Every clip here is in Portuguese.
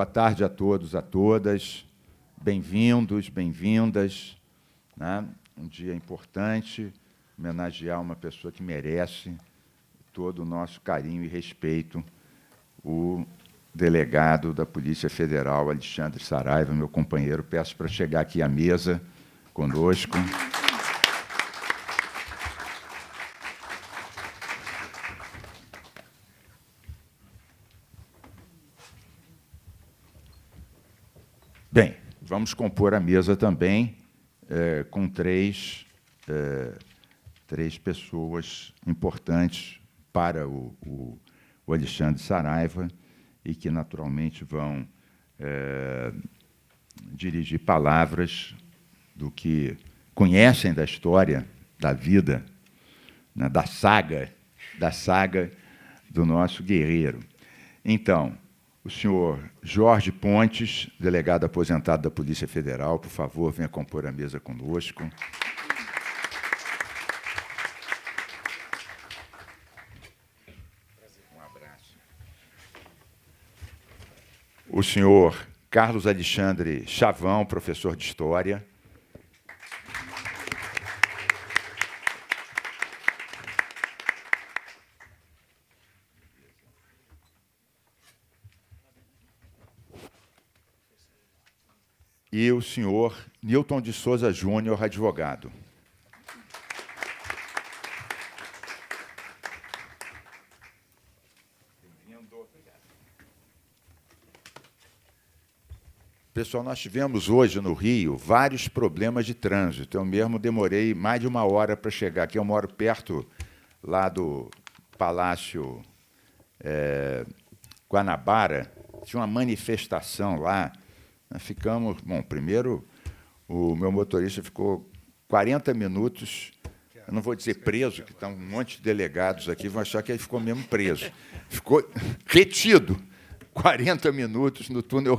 Boa tarde a todos, a todas. Bem-vindos, bem-vindas, né? Um dia importante, homenagear uma pessoa que merece todo o nosso carinho e respeito, o delegado da Polícia Federal, Alexandre Saraiva, meu companheiro. Peço para chegar aqui à mesa conosco. Bem, vamos compor a mesa também com três pessoas importantes para o Alexandre Saraiva e que, naturalmente, vão dirigir palavras do que conhecem da história, da vida, né, da saga do nosso guerreiro. Então, o senhor Jorge Pontes, delegado aposentado da Polícia Federal, por favor, venha compor a mesa conosco. Um abraço. O senhor Carlos Alexandre Chavão, professor de História. E o senhor Newton de Souza Júnior, advogado. Pessoal, nós tivemos hoje no Rio vários problemas de trânsito. Eu mesmo demorei mais de 1 hora para chegar aqui. Eu moro perto lá do Palácio Guanabara. Tinha uma manifestação lá. Nós ficamos... Bom, primeiro, o meu motorista ficou 40 minutos, eu não vou dizer preso, que estão um monte de delegados aqui, vão achar que ele ficou mesmo preso. Ficou retido 40 minutos no túnel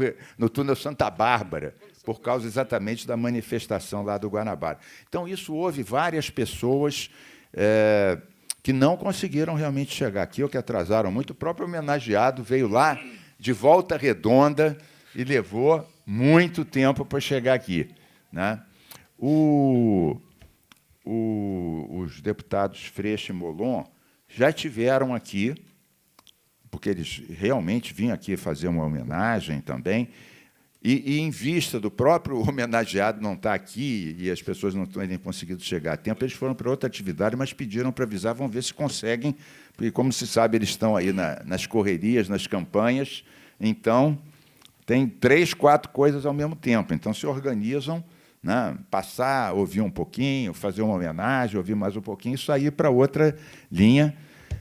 Santa Bárbara, por causa exatamente da manifestação lá do Guanabara. Então, isso houve várias pessoas que não conseguiram realmente chegar aqui, ou que atrasaram muito. O próprio homenageado veio lá de Volta Redonda e levou muito tempo para chegar aqui, né? Os deputados Freixo e Molon já estiveram aqui, porque eles realmente vinham aqui fazer uma homenagem também, e em vista do próprio homenageado não estar aqui e as pessoas não terem conseguido chegar a tempo, eles foram para outra atividade, mas pediram para avisar, vão ver se conseguem, porque, como se sabe, eles estão aí nas correrias, nas campanhas, então... Tem 3, 4 coisas ao mesmo tempo, então se organizam, né, passar, ouvir um pouquinho, fazer uma homenagem, ouvir mais um pouquinho, isso aí para outra linha.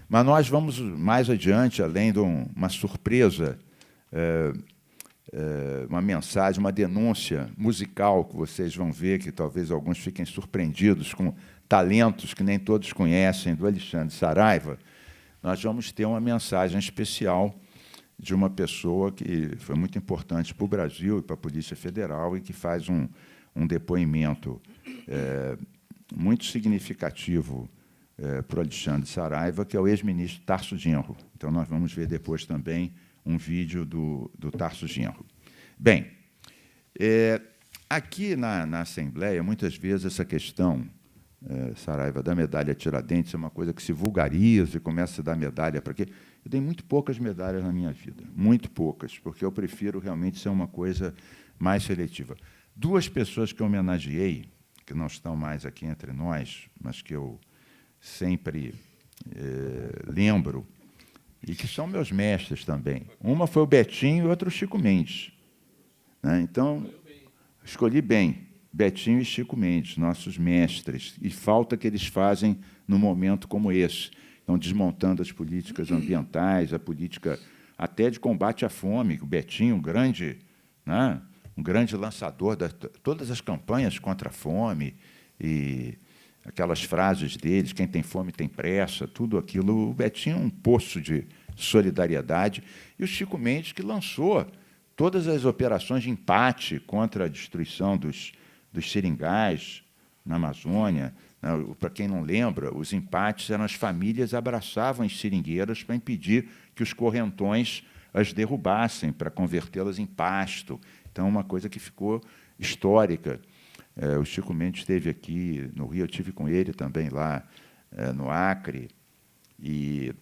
Mas nós vamos mais adiante, além de uma surpresa, uma mensagem, uma denúncia musical que vocês vão ver, que talvez alguns fiquem surpreendidos com talentos que nem todos conhecem, do Alexandre Saraiva. Nós vamos ter uma mensagem especial de uma pessoa que foi muito importante para o Brasil e para a Polícia Federal e que faz um depoimento muito significativo para o Alexandre Saraiva, que é o ex-ministro Tarso Genro. Então, nós vamos ver depois também um vídeo do Tarso Genro. Bem, aqui na Assembleia, muitas vezes, essa questão, Saraiva, da medalha Tiradentes é uma coisa que se vulgariza e começa a dar medalha para quê? Eu dei muito poucas medalhas na minha vida, muito poucas, porque eu prefiro realmente ser uma coisa mais seletiva. 2 pessoas que eu homenageei, que não estão mais aqui entre nós, mas que eu sempre lembro, e que são meus mestres também. Uma foi o Betinho e outra o Chico Mendes, né? Então, escolhi bem, Betinho e Chico Mendes, nossos mestres, e falta que eles fazem num momento como esse. Estão desmontando as políticas ambientais, a política até de combate à fome. O Betinho, um grande lançador de todas as campanhas contra a fome, e aquelas frases deles, quem tem fome tem pressa, tudo aquilo. O Betinho é um poço de solidariedade. E o Chico Mendes, que lançou todas as operações de empate contra a destruição dos seringais na Amazônia. Para quem não lembra, os empates eram as famílias abraçavam as seringueiras para impedir que os correntões as derrubassem para convertê-las em pasto. Então, é uma coisa que ficou histórica. O Chico Mendes esteve aqui no Rio, eu estive com ele também lá no Acre, e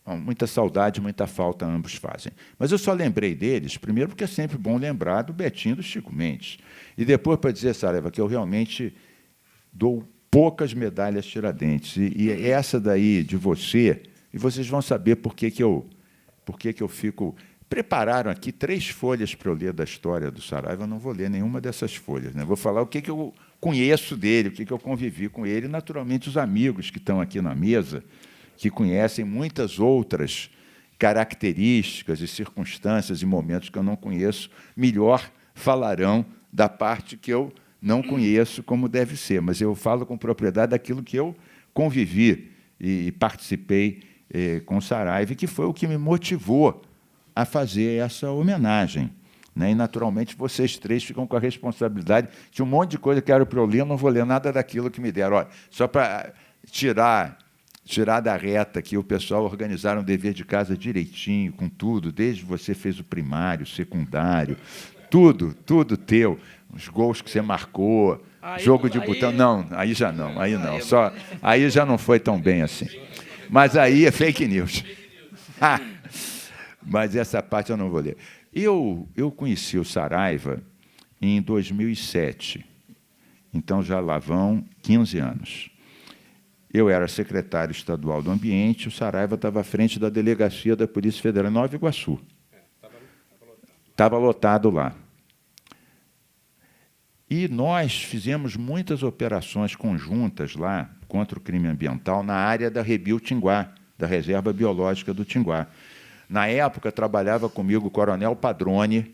muita saudade, muita falta ambos fazem. Mas eu só lembrei deles, primeiro porque é sempre bom lembrar do Betinho e do Chico Mendes, e depois para dizer, Saraiva, que eu realmente dou poucas medalhas Tiradentes, e essa daí de você, e vocês vão saber por que eu fico... Prepararam aqui 3 folhas para eu ler da história do Saraiva, eu não vou ler nenhuma dessas folhas, né? Vou falar o que eu conheço dele, o que eu convivi com ele, e, naturalmente, os amigos que estão aqui na mesa, que conhecem muitas outras características e circunstâncias e momentos que eu não conheço, melhor falarão da parte que eu não conheço como deve ser, mas eu falo com propriedade daquilo que eu convivi e participei com o Saraiva, que foi o que me motivou a fazer essa homenagem, né? E, naturalmente, vocês 3 ficam com a responsabilidade de um monte de coisa que era para eu ler, eu não vou ler nada daquilo que me deram. Olha, só para tirar da reta aqui, o pessoal organizaram o dever de casa direitinho, com tudo, desde você fez o primário, o secundário, tudo teu, os gols que você marcou, jogo de botão. Não, aí já não, aí já não foi tão bem assim. Mas aí é fake news. Mas essa parte eu não vou ler. Eu conheci o Saraiva em 2007, então já lá vão 15 anos. Eu era secretário estadual do Ambiente, o Saraiva estava à frente da delegacia da Polícia Federal em Nova Iguaçu. Estava lotado lá. E nós fizemos muitas operações conjuntas lá contra o crime ambiental na área da Rebio Tinguá, da Reserva Biológica do Tinguá. Na época, trabalhava comigo o coronel Padrone,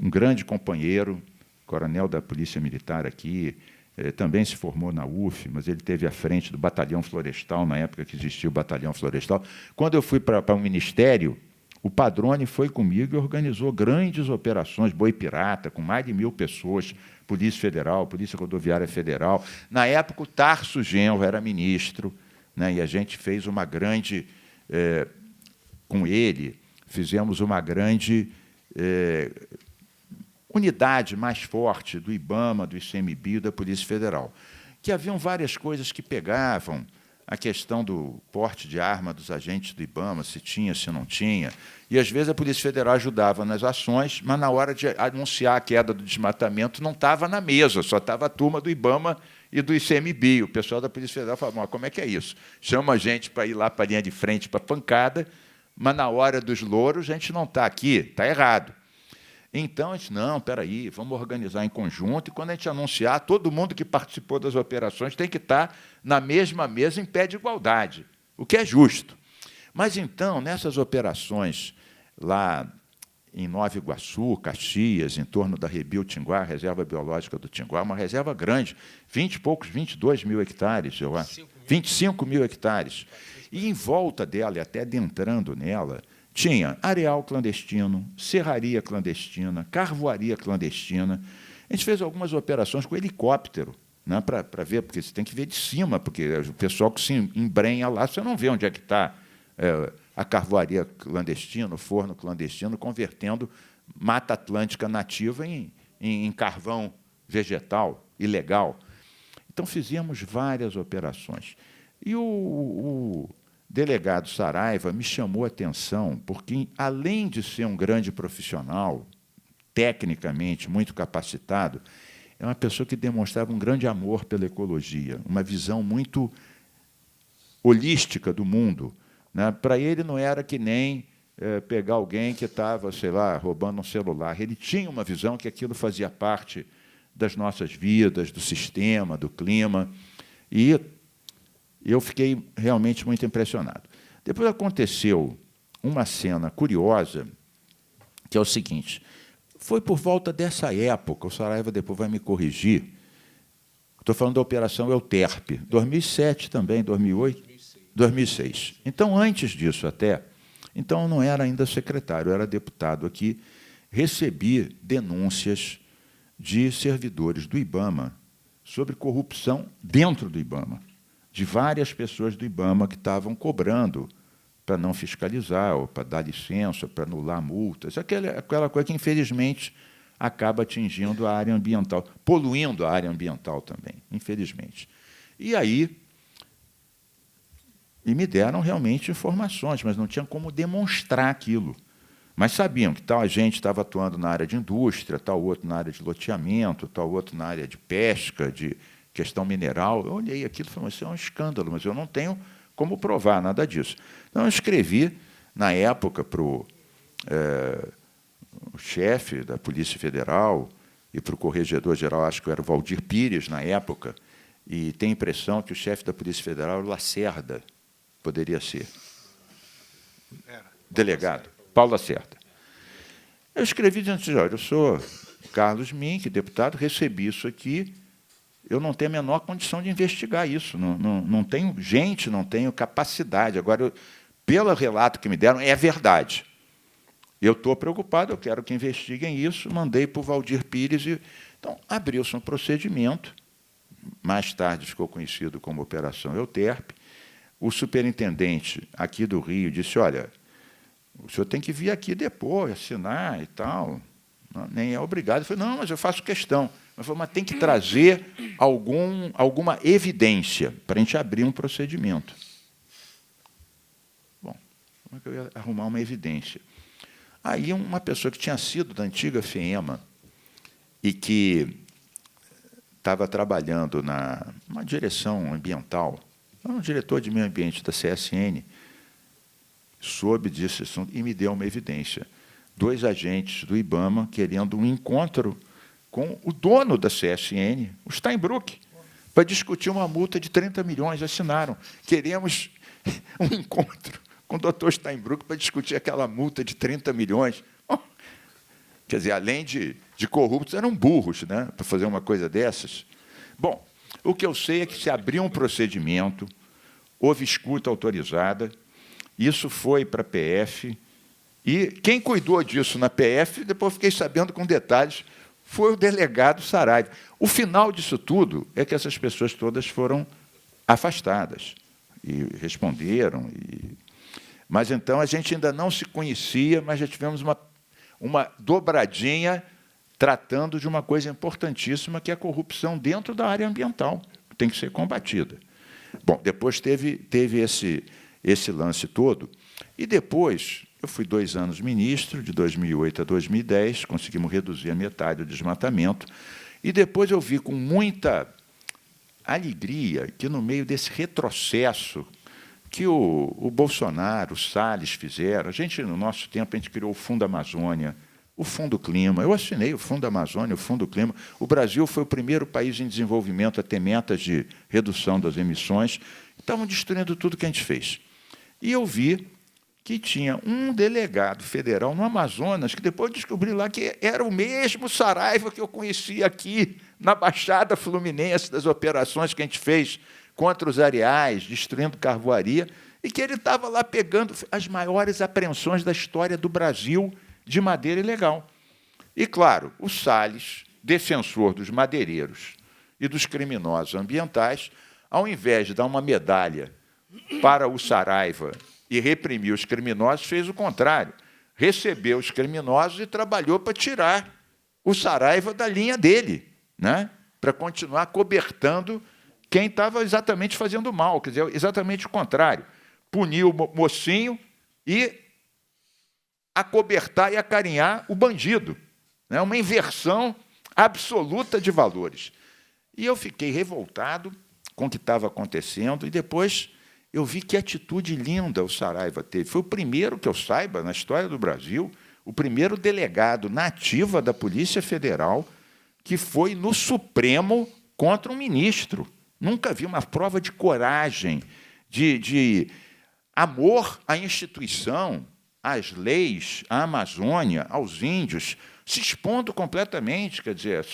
um grande companheiro, coronel da Polícia Militar aqui, também se formou na UF, mas ele esteve à frente do Batalhão Florestal, na época que existia o Batalhão Florestal. Quando eu fui para o Ministério, o Padrone foi comigo e organizou grandes operações, Boi Pirata, com mais de 1000 pessoas, Polícia Federal, Polícia Rodoviária Federal. Na época, o Tarso Genro era ministro, né, e a gente fez uma grande... com ele, fizemos uma grande unidade mais forte do IBAMA, do ICMBio, da Polícia Federal, que haviam várias coisas que pegavam, a questão do porte de arma dos agentes do IBAMA, se tinha, se não tinha, e, às vezes, a Polícia Federal ajudava nas ações, mas, na hora de anunciar a queda do desmatamento, não estava na mesa, só estava a turma do IBAMA e do ICMBio. O pessoal da Polícia Federal falava, como é que é isso? Chama a gente para ir lá para a linha de frente, para a pancada, mas, na hora dos louros, a gente não está aqui, está errado. Então, a gente, não, espera aí, vamos organizar em conjunto, e, quando a gente anunciar, todo mundo que participou das operações tem que estar na mesma mesa, em pé de igualdade, o que é justo. Mas, então, nessas operações lá em Nova Iguaçu, Caxias, em torno da Rebio Tinguá, Reserva Biológica do Tinguá, uma reserva grande, 22 mil hectares, eu acho, 25 mil hectares. E, em volta dela, e até adentrando nela, tinha areal clandestino, serraria clandestina, carvoaria clandestina. A gente fez algumas operações com helicóptero, né, para ver, porque você tem que ver de cima, porque o pessoal que se embrenha lá, você não vê onde é que está a carvoaria clandestina, o forno clandestino, convertendo Mata Atlântica nativa em carvão vegetal, ilegal. Então, fizemos várias operações. E o delegado Saraiva me chamou a atenção, porque, além de ser um grande profissional, tecnicamente muito capacitado, é uma pessoa que demonstrava um grande amor pela ecologia, uma visão muito holística do mundo, né? Para ele, não era que nem pegar alguém que estava, sei lá, roubando um celular. Ele tinha uma visão que aquilo fazia parte das nossas vidas, do sistema, do clima, e eu fiquei realmente muito impressionado. Depois aconteceu uma cena curiosa, que é o seguinte, foi por volta dessa época, o Saraiva depois vai me corrigir, estou falando da Operação Euterpe, 2007 também, 2008, 2006. Então, antes disso até, então eu não era ainda secretário, eu era deputado aqui, recebi denúncias de servidores do IBAMA sobre corrupção dentro do IBAMA, de várias pessoas do IBAMA que estavam cobrando para não fiscalizar, ou para dar licença, para anular multas, aquela coisa que, infelizmente, acaba atingindo a área ambiental, poluindo a área ambiental também, infelizmente. E aí, me deram realmente informações, mas não tinham como demonstrar aquilo. Mas sabiam que tal agente estava atuando na área de indústria, tal outro na área de loteamento, tal outro na área de pesca, de questão mineral. Eu olhei aquilo e falei, isso é um escândalo, mas eu não tenho como provar nada disso. Então, eu escrevi, na época, para o chefe da Polícia Federal e para o corregedor-geral, acho que era o Valdir Pires, na época, e tenho a impressão que o chefe da Polícia Federal era o Lacerda, poderia ser. Delegado, Paulo Lacerda. Eu escrevi dizendo assim, olha, eu sou Carlos Mink, deputado, recebi isso aqui, eu não tenho a menor condição de investigar isso, não tenho gente, não tenho capacidade. Agora, pelo relato que me deram, é verdade. Eu estou preocupado, eu quero que investiguem isso, mandei para o Valdir Pires. Então, abriu-se um procedimento, mais tarde ficou conhecido como Operação Euterpe. O superintendente aqui do Rio disse, olha, o senhor tem que vir aqui depois, assinar e tal, nem é obrigado. Eu falei, não, mas eu faço questão. Mas tem que trazer alguma evidência para a gente abrir um procedimento. Bom, como é que eu ia arrumar uma evidência? Aí, uma pessoa que tinha sido da antiga FEEMA e que estava trabalhando numa direção ambiental, um diretor de meio ambiente da CSN, soube disso e me deu uma evidência. 2 agentes do IBAMA querendo um encontro com o dono da CSN, o Steinbrück, para discutir uma multa de 30 milhões. Assinaram. Queremos um encontro com o doutor Steinbrück para discutir aquela multa de 30 milhões. Bom, quer dizer, além de corruptos, eram burros, né, para fazer uma coisa dessas. Bom, o que eu sei é que se abriu um procedimento, houve escuta autorizada, isso foi para a PF, e quem cuidou disso na PF, depois fiquei sabendo com detalhes, foi o delegado Saraiva. O final disso tudo é que essas pessoas todas foram afastadas e responderam. Mas, então, a gente ainda não se conhecia, mas já tivemos uma dobradinha tratando de uma coisa importantíssima, que é a corrupção dentro da área ambiental, que tem que ser combatida. Bom, depois teve esse lance todo, e depois eu fui 2 anos ministro, de 2008 a 2010, conseguimos reduzir a metade o desmatamento, e depois eu vi com muita alegria que, no meio desse retrocesso que o Bolsonaro, o Salles fizeram, no nosso tempo, a gente criou o Fundo Amazônia, o Fundo Clima, eu assinei o Fundo Amazônia, o Fundo Clima. O Brasil foi o primeiro país em desenvolvimento a ter metas de redução das emissões. Estavam destruindo tudo que a gente fez. E eu vi que tinha um delegado federal no Amazonas, que depois descobri lá que era o mesmo Saraiva que eu conhecia aqui, na Baixada Fluminense, das operações que a gente fez contra os areais, destruindo carvoaria, e que ele estava lá pegando as maiores apreensões da história do Brasil de madeira ilegal. E, claro, o Salles, defensor dos madeireiros e dos criminosos ambientais, ao invés de dar uma medalha para o Saraiva e reprimir os criminosos, fez o contrário. Recebeu os criminosos e trabalhou para tirar o Saraiva da linha dele, né? Para continuar cobertando quem estava exatamente fazendo mal, quer dizer, exatamente o contrário. Punir o mocinho e acobertar e acarinhar o bandido. Né? Uma inversão absoluta de valores. E eu fiquei revoltado com o que estava acontecendo, e depois eu vi que atitude linda o Saraiva teve. Foi o primeiro, que eu saiba, na história do Brasil, o primeiro delegado na ativa da Polícia Federal que foi no Supremo contra um ministro. Nunca vi uma prova de coragem, de amor à instituição, às leis, à Amazônia, aos índios, se expondo completamente, quer dizer,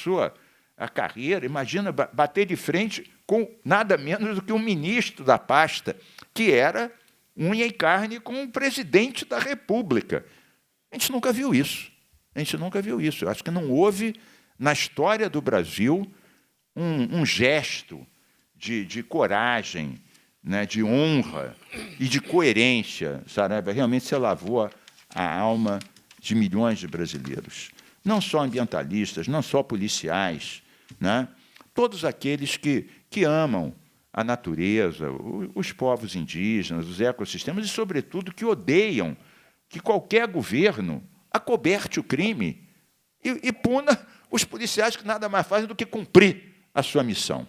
a carreira. Imagina bater de frente com nada menos do que um ministro da pasta, que era unha e carne com o presidente da República. A gente nunca viu isso. A gente nunca viu isso. Eu acho que não houve, na história do Brasil, um gesto de coragem, né, de honra e de coerência, Saraiva, realmente você lavou a alma de milhões de brasileiros. Não só ambientalistas, não só policiais, né? Todos aqueles que amam a natureza, os povos indígenas, os ecossistemas, e, sobretudo, que odeiam que qualquer governo acoberte o crime e puna os policiais que nada mais fazem do que cumprir a sua missão.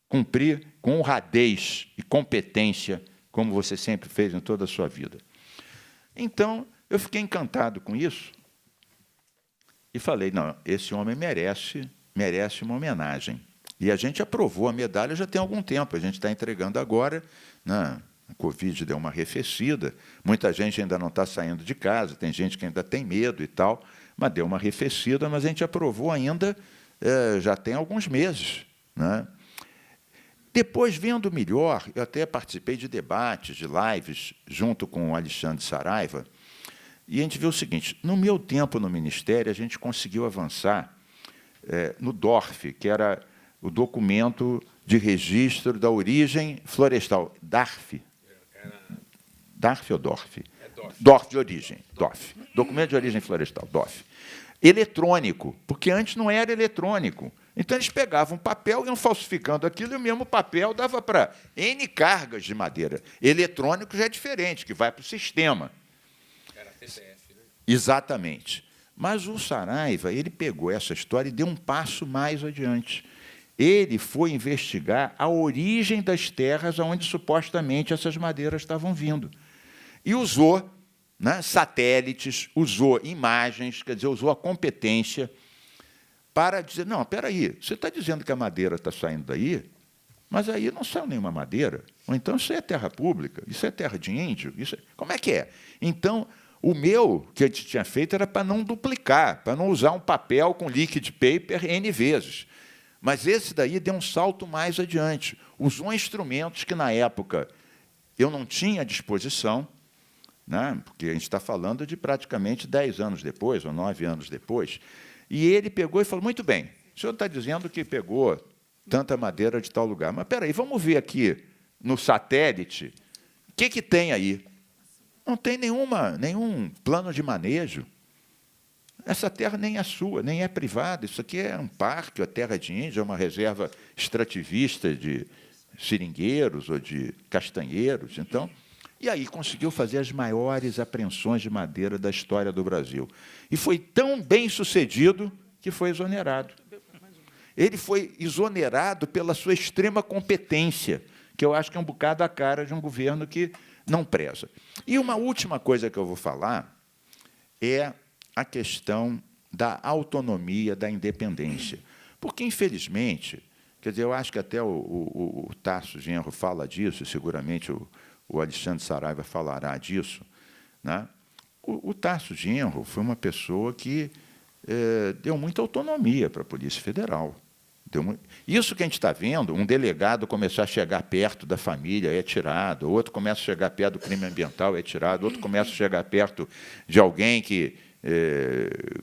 Cumprir com honradez e competência, como você sempre fez em toda a sua vida. Então, eu fiquei encantado com isso e falei, não, esse homem merece uma homenagem. E a gente aprovou a medalha já tem algum tempo, a gente está entregando agora, né? A Covid deu uma arrefecida, muita gente ainda não está saindo de casa, tem gente que ainda tem medo e tal, mas deu uma arrefecida, mas a gente aprovou ainda já tem alguns meses, né? Depois, vendo melhor, eu até participei de debates, de lives, junto com o Alexandre Saraiva, e a gente viu o seguinte, no meu tempo no Ministério, a gente conseguiu avançar no DORF, que era o documento de registro da origem florestal, DARF. DARF ou DORF? DORF de origem, DORF. Documento de origem florestal, DORF. Eletrônico, porque antes não era eletrônico. Então, eles pegavam papel, iam falsificando aquilo, e o mesmo papel dava para N cargas de madeira. Eletrônico já é diferente, que vai para o sistema. Era TCF, né? Exatamente. Mas o Saraiva, ele pegou essa história e deu um passo mais adiante. Ele foi investigar a origem das terras onde, supostamente, essas madeiras estavam vindo. E usou, né, satélites, usou imagens, quer dizer, usou a competência para dizer, não, espera aí, você está dizendo que a madeira está saindo daí, mas aí não saiu nenhuma madeira. Ou então isso é terra pública, isso é terra de índio, como é que é? Então, o meu, que a gente tinha feito, era para não duplicar, para não usar um papel com liquid paper N vezes. Mas esse daí deu um salto mais adiante. Usou instrumentos que, na época, eu não tinha à disposição, né, porque a gente está falando de praticamente 10 anos depois, ou 9 anos depois, e ele pegou e falou, muito bem, o senhor está dizendo que pegou tanta madeira de tal lugar, mas, espera aí, vamos ver aqui no satélite o que tem aí. Não tem nenhum plano de manejo. Essa terra nem é sua, nem é privada. Isso aqui é um parque, a terra de índio, é uma reserva extrativista de seringueiros ou de castanheiros. Então, e aí conseguiu fazer as maiores apreensões de madeira da história do Brasil. E foi tão bem sucedido que foi exonerado. Ele foi exonerado pela sua extrema competência, que eu acho que é um bocado a cara de um governo que não preza. E uma última coisa que eu vou falar é a questão da autonomia, da independência. Porque, infelizmente, quer dizer, eu acho que até o Tasso Genro fala disso, seguramente o Alexandre Saraiva falará disso, né? O Tasso Genro foi uma pessoa que deu muita autonomia para a Polícia Federal. Isso que a gente está vendo, um delegado começar a chegar perto da família, é tirado, outro começa a chegar perto do crime ambiental, é tirado, outro começa a chegar perto de alguém que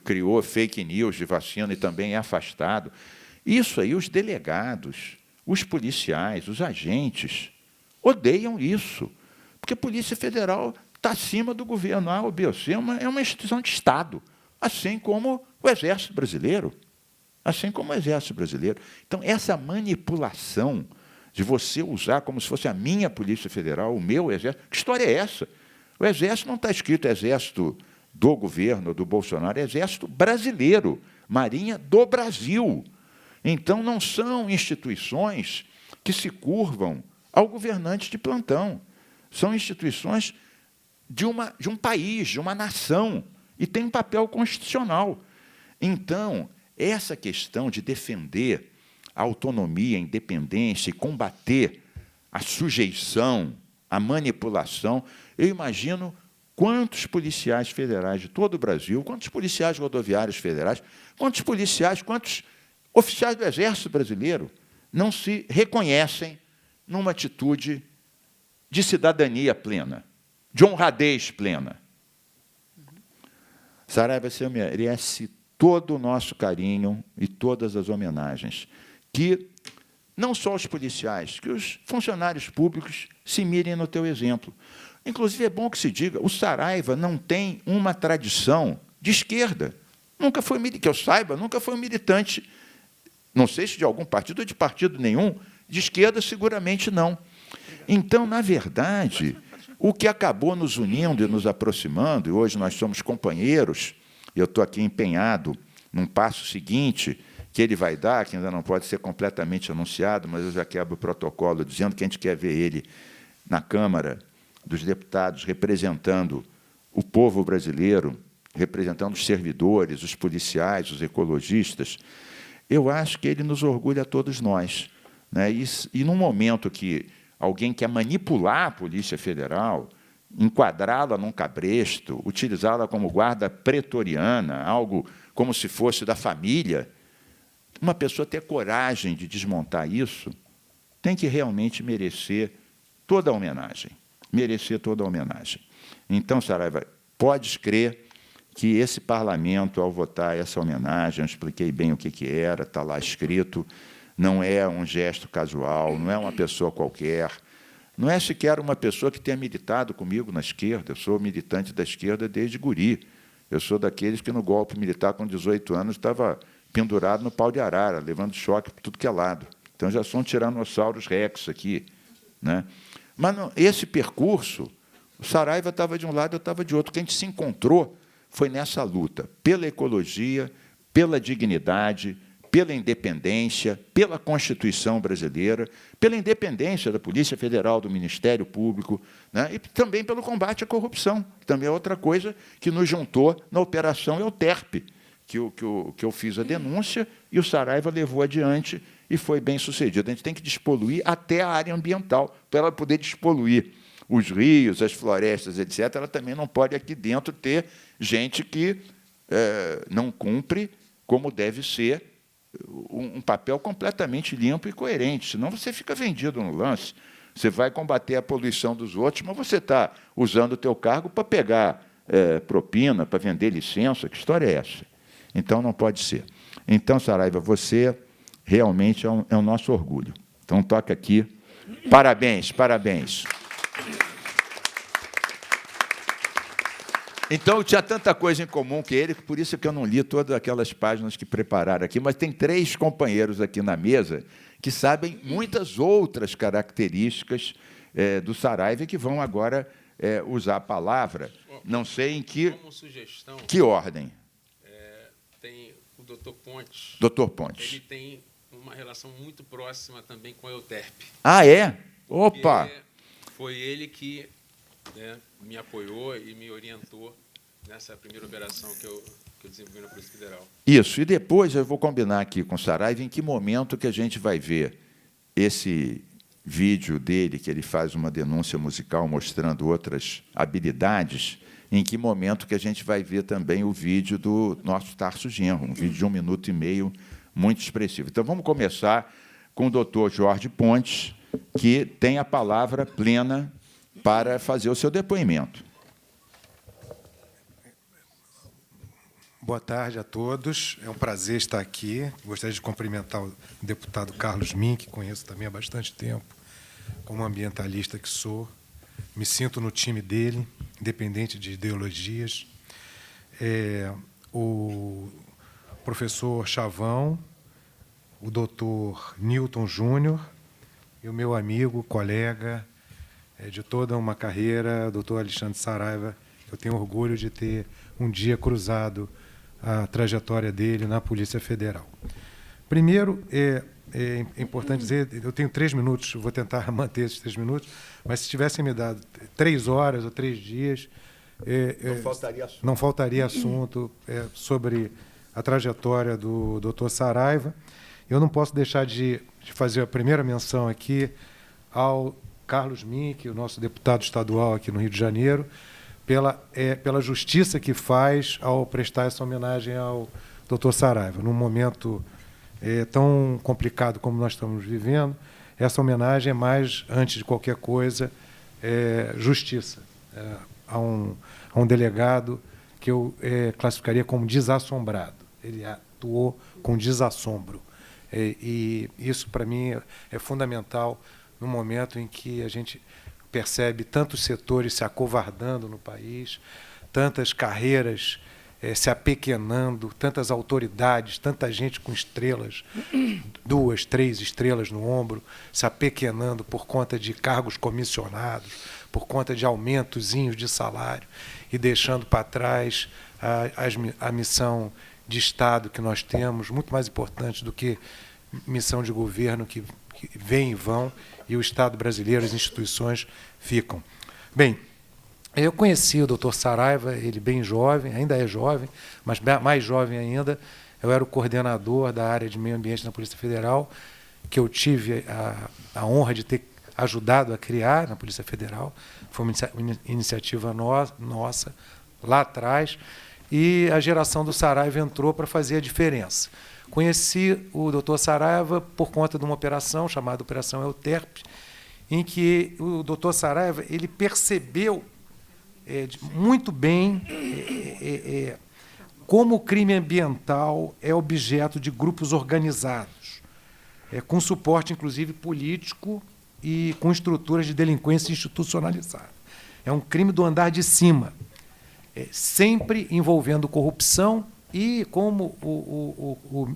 criou fake news de vacina e também é afastado. Isso aí, os delegados, os policiais, os agentes, odeiam isso, porque a Polícia Federal está acima do governo A ou B ou C, é uma instituição de Estado, assim como o Exército Brasileiro. Assim como o Exército Brasileiro. Então, essa manipulação de você usar como se fosse a minha Polícia Federal, o meu Exército, que história é essa? O Exército não está escrito Exército do governo, do Bolsonaro, é Exército Brasileiro, Marinha do Brasil. Então, não são instituições que se curvam ao governante de plantão. São instituições de um país, de uma nação, e tem um papel constitucional. Então, essa questão de defender a autonomia, a independência e combater a sujeição, a manipulação, eu imagino quantos policiais federais de todo o Brasil, quantos policiais rodoviários federais, quantos oficiais do Exército Brasileiro não se reconhecem numa atitude de cidadania plena, de honradez plena. Saraiva, você merece todo o nosso carinho e todas as homenagens. Que não só os policiais, que os funcionários públicos se mirem no teu exemplo. Inclusive, é bom que se diga, o Saraiva não tem uma tradição de esquerda. Nunca foi, que eu saiba, nunca foi um militante, não sei se de algum partido ou de partido nenhum, de esquerda seguramente não. Então, na verdade, o que acabou nos unindo e nos aproximando, e hoje nós somos companheiros, eu estou aqui empenhado num passo seguinte que ele vai dar, que ainda não pode ser completamente anunciado, mas eu já quebro o protocolo dizendo que a gente quer ver ele na Câmara dos Deputados representando o povo brasileiro, representando os servidores, os policiais, os ecologistas. Eu acho que ele nos orgulha a todos nós, né? E num momento que alguém quer manipular a Polícia Federal, enquadrá-la num cabresto, utilizá-la como guarda pretoriana, algo como se fosse da família, uma pessoa ter coragem de desmontar isso tem que realmente merecer toda a homenagem. Merecer toda a homenagem. Então, Saraiva, podes crer que esse parlamento, ao votar essa homenagem, eu expliquei bem o que era, está lá escrito, não é um gesto casual, não é uma pessoa qualquer, não é sequer uma pessoa que tenha militado comigo na esquerda. Eu sou militante da esquerda desde guri. Eu sou daqueles que, no golpe militar, com 18 anos, estava pendurado no pau de arara, levando choque por tudo que é lado. Então, já sou um Tiranossauros Rex aqui, né? Mas não, esse percurso, o Saraiva estava de um lado, eu estava de outro. O que a gente se encontrou foi nessa luta pela ecologia, pela dignidade, pela independência, pela Constituição brasileira, pela independência da Polícia Federal, do Ministério Público, né? E também pelo combate à corrupção, que também é outra coisa que nos juntou na Operação Euterpe, que eu fiz a denúncia e o Saraiva levou adiante e foi bem sucedido. A gente tem que despoluir até a área ambiental, para ela poder despoluir os rios, as florestas, etc. Ela também não pode, aqui dentro, ter gente que não cumpre como deve ser um papel completamente limpo e coerente, senão você fica vendido no lance. Você vai combater a poluição dos outros, mas você está usando o teu cargo para pegar propina, para vender licença. Que história é essa? Então, não pode ser. Então, Saraiva, você realmente é o nosso orgulho. Então, toca aqui. Parabéns, parabéns. Então, eu tinha tanta coisa em comum que ele, por isso que eu não li todas aquelas páginas que prepararam aqui, mas tem 3 companheiros aqui na mesa que sabem muitas outras características do Saraiva e que vão agora usar a palavra, não sei em que ordem. Tem o doutor Pontes. Doutor Pontes. Ele tem uma relação muito próxima também com a Euterpe. Ah, é? Opa! Foi ele que me apoiou e me orientou nessa primeira operação que eu desenvolvi na Polícia Federal. Isso, e depois eu vou combinar aqui com o Saraiva em que momento que a gente vai ver esse vídeo dele, que ele faz uma denúncia musical mostrando outras habilidades, em que momento que a gente vai ver também o vídeo do nosso Tarso Genro, um vídeo de 1 minuto e meio, muito expressivo. Então, vamos começar com o doutor Jorge Pontes, que tem a palavra plena para fazer o seu depoimento. Boa tarde a todos. É um prazer estar aqui. Gostaria de cumprimentar o deputado Carlos Mink, que conheço também há bastante tempo, como ambientalista que sou. Me sinto no time dele, independente de ideologias. O professor Chavão, o doutor Newton Júnior e o meu amigo, colega de toda uma carreira, doutor Alexandre Saraiva. Eu tenho orgulho de ter um dia cruzado a trajetória dele na Polícia Federal. Primeiro, é importante dizer, eu tenho 3 minutos, vou tentar manter esses 3 minutos, mas se tivessem me dado 3 horas ou 3 dias, não faltaria assunto sobre a trajetória do doutor Saraiva. Eu não posso deixar de fazer a primeira menção aqui ao Carlos Mink, o nosso deputado estadual aqui no Rio de Janeiro, pela justiça que faz ao prestar essa homenagem ao doutor Saraiva. Num momento tão complicado como nós estamos vivendo, essa homenagem é mais, antes de qualquer coisa, justiça a um delegado que eu classificaria como desassombrado. Ele atuou com desassombro. E isso, para mim, é fundamental no momento em que a gente percebe tantos setores se acovardando no país, tantas carreiras se apequenando, tantas autoridades, tanta gente com estrelas, 2, 3 estrelas no ombro, se apequenando por conta de cargos comissionados, por conta de aumentozinhos de salário e deixando para trás a missão de Estado que nós temos, muito mais importante do que missão de governo que vem e vão, e o Estado brasileiro, as instituições ficam. Bem, eu conheci o Dr. Saraiva, ele bem jovem, ainda é jovem, mas mais jovem ainda. Eu era o coordenador da área de meio ambiente na Polícia Federal, que eu tive a honra de ter ajudado a criar na Polícia Federal. Foi uma iniciativa nossa lá atrás, e a geração do Saraiva entrou para fazer a diferença. Conheci o Dr. Saraiva por conta de uma operação chamada Operação Euterpe, em que o Dr. Saraiva ele percebeu muito bem como o crime ambiental é objeto de grupos organizados, com suporte, inclusive, político e com estruturas de delinquência institucionalizada. É um crime do andar de cima, sempre envolvendo corrupção e, como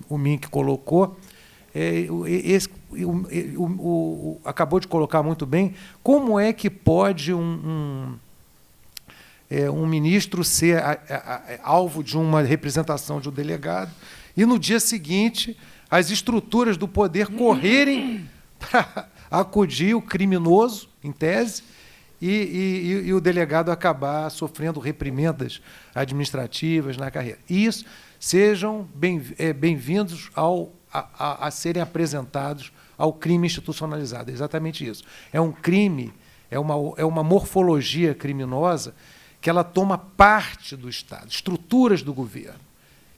o Mink colocou, acabou de colocar muito bem, como é que pode um ministro ser alvo de uma representação de um delegado e, no dia seguinte, as estruturas do poder correrem para acudir o criminoso, em tese, e o delegado acabar sofrendo reprimendas administrativas na carreira. Isso, sejam bem-vindos a serem apresentados ao crime institucionalizado. É exatamente isso. É um crime, é uma morfologia criminosa que ela toma parte do Estado, estruturas do governo.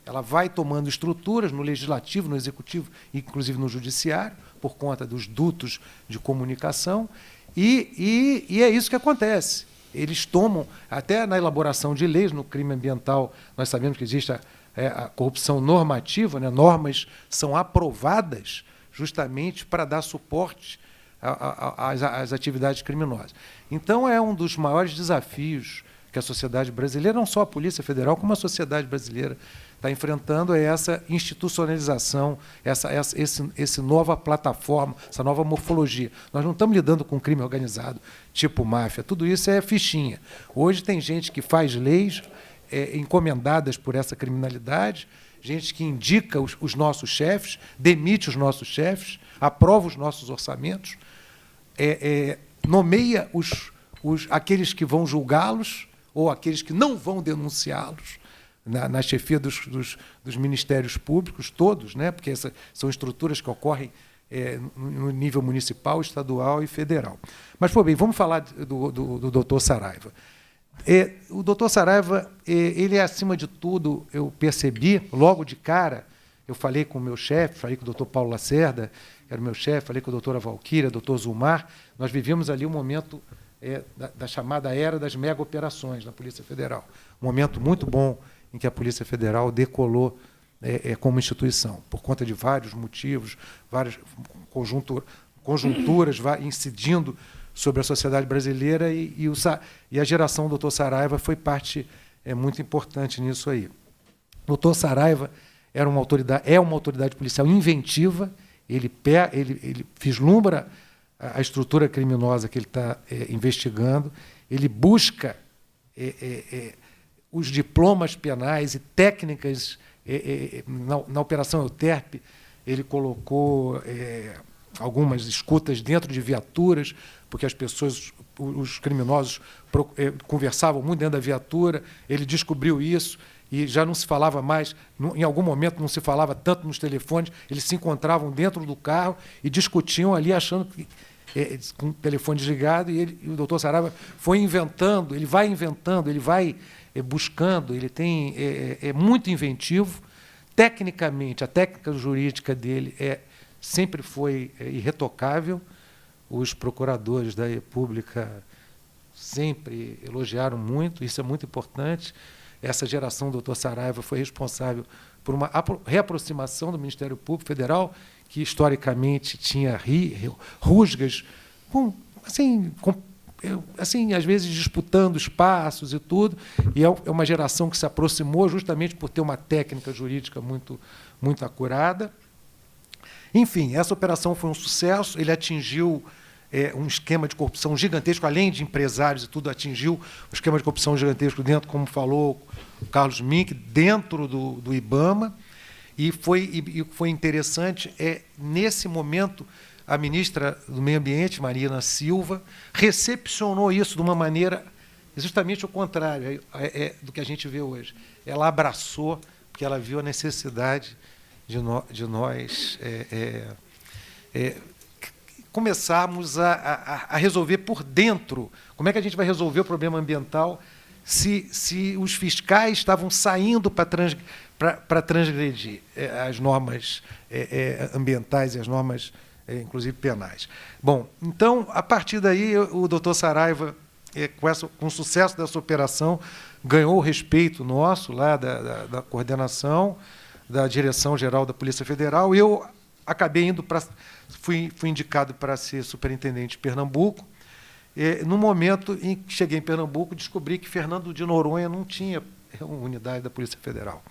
Ela vai tomando estruturas no legislativo, no executivo, inclusive no judiciário, por conta dos dutos de comunicação, e é isso que acontece. Eles tomam, até na elaboração de leis, no crime ambiental, nós sabemos que existe a corrupção normativa, né? Normas são aprovadas justamente para dar suporte às atividades criminosas. Então, é um dos maiores desafios que a sociedade brasileira, não só a Polícia Federal, como a sociedade brasileira está enfrentando, é essa institucionalização, essa nova plataforma, essa nova morfologia. Nós não estamos lidando com crime organizado, tipo máfia, tudo isso é fichinha. Hoje tem gente que faz leis encomendadas por essa criminalidade, gente que indica os nossos chefes, demite os nossos chefes, aprova os nossos orçamentos, nomeia aqueles que vão julgá-los ou aqueles que não vão denunciá-los na chefia dos ministérios públicos, todos, né? Porque essas são estruturas que ocorrem no nível municipal, estadual e federal. Mas, pô, bem, vamos falar do doutor Saraiva. O doutor Saraiva, ele é, acima de tudo, eu percebi, logo de cara, eu falei com o meu chefe, falei com o doutor Paulo Lacerda, que era o meu chefe, falei com a doutora Valquíria, doutor Zulmar, nós vivíamos ali um momento da chamada era das mega-operações na Polícia Federal. Um momento muito bom em que a Polícia Federal decolou como instituição, por conta de vários motivos, várias conjunturas incidindo sobre a sociedade brasileira, e a geração do doutor Saraiva foi parte muito importante nisso aí. O doutor Saraiva é uma autoridade policial inventiva, ele vislumbra a estrutura criminosa que ele está investigando, ele busca os diplomas penais e técnicas. Na Operação Euterpe, ele colocou algumas escutas dentro de viaturas, porque as pessoas, os criminosos, conversavam muito dentro da viatura, ele descobriu isso, e já não se falava mais, em algum momento não se falava tanto nos telefones, eles se encontravam dentro do carro e discutiam ali, achando que com o telefone desligado, e o doutor Saraiva foi inventando, ele vai buscando, ele é muito inventivo. Tecnicamente, a técnica jurídica dele sempre foi irretocável. Os procuradores da República sempre elogiaram muito, isso é muito importante. Essa geração do doutor Saraiva foi responsável por uma reaproximação do Ministério Público Federal, que historicamente tinha rusgas, assim, às vezes disputando espaços e tudo, e é uma geração que se aproximou justamente por ter uma técnica jurídica muito, muito acurada. Enfim, essa operação foi um sucesso, ele atingiu um esquema de corrupção gigantesco, além de empresários e tudo, atingiu um esquema de corrupção gigantesco dentro, como falou o Carlos Mink, dentro do IBAMA, e foi interessante, nesse momento, a ministra do Meio Ambiente, Marina Silva, recepcionou isso de uma maneira justamente o contrário do que a gente vê hoje. Ela abraçou, porque ela viu a necessidade de nós começarmos a resolver por dentro. Como é que a gente vai resolver o problema ambiental se os fiscais estavam saindo para transgredir as normas ambientais e as normas, inclusive penais? Bom, então, a partir daí, o doutor Saraiva, com o sucesso dessa operação, ganhou o respeito nosso, lá da coordenação, da Direção-Geral da Polícia Federal, e eu acabei indo fui indicado para ser superintendente de Pernambuco. No momento em que cheguei em Pernambuco, descobri que Fernando de Noronha não tinha uma unidade da Polícia Federal.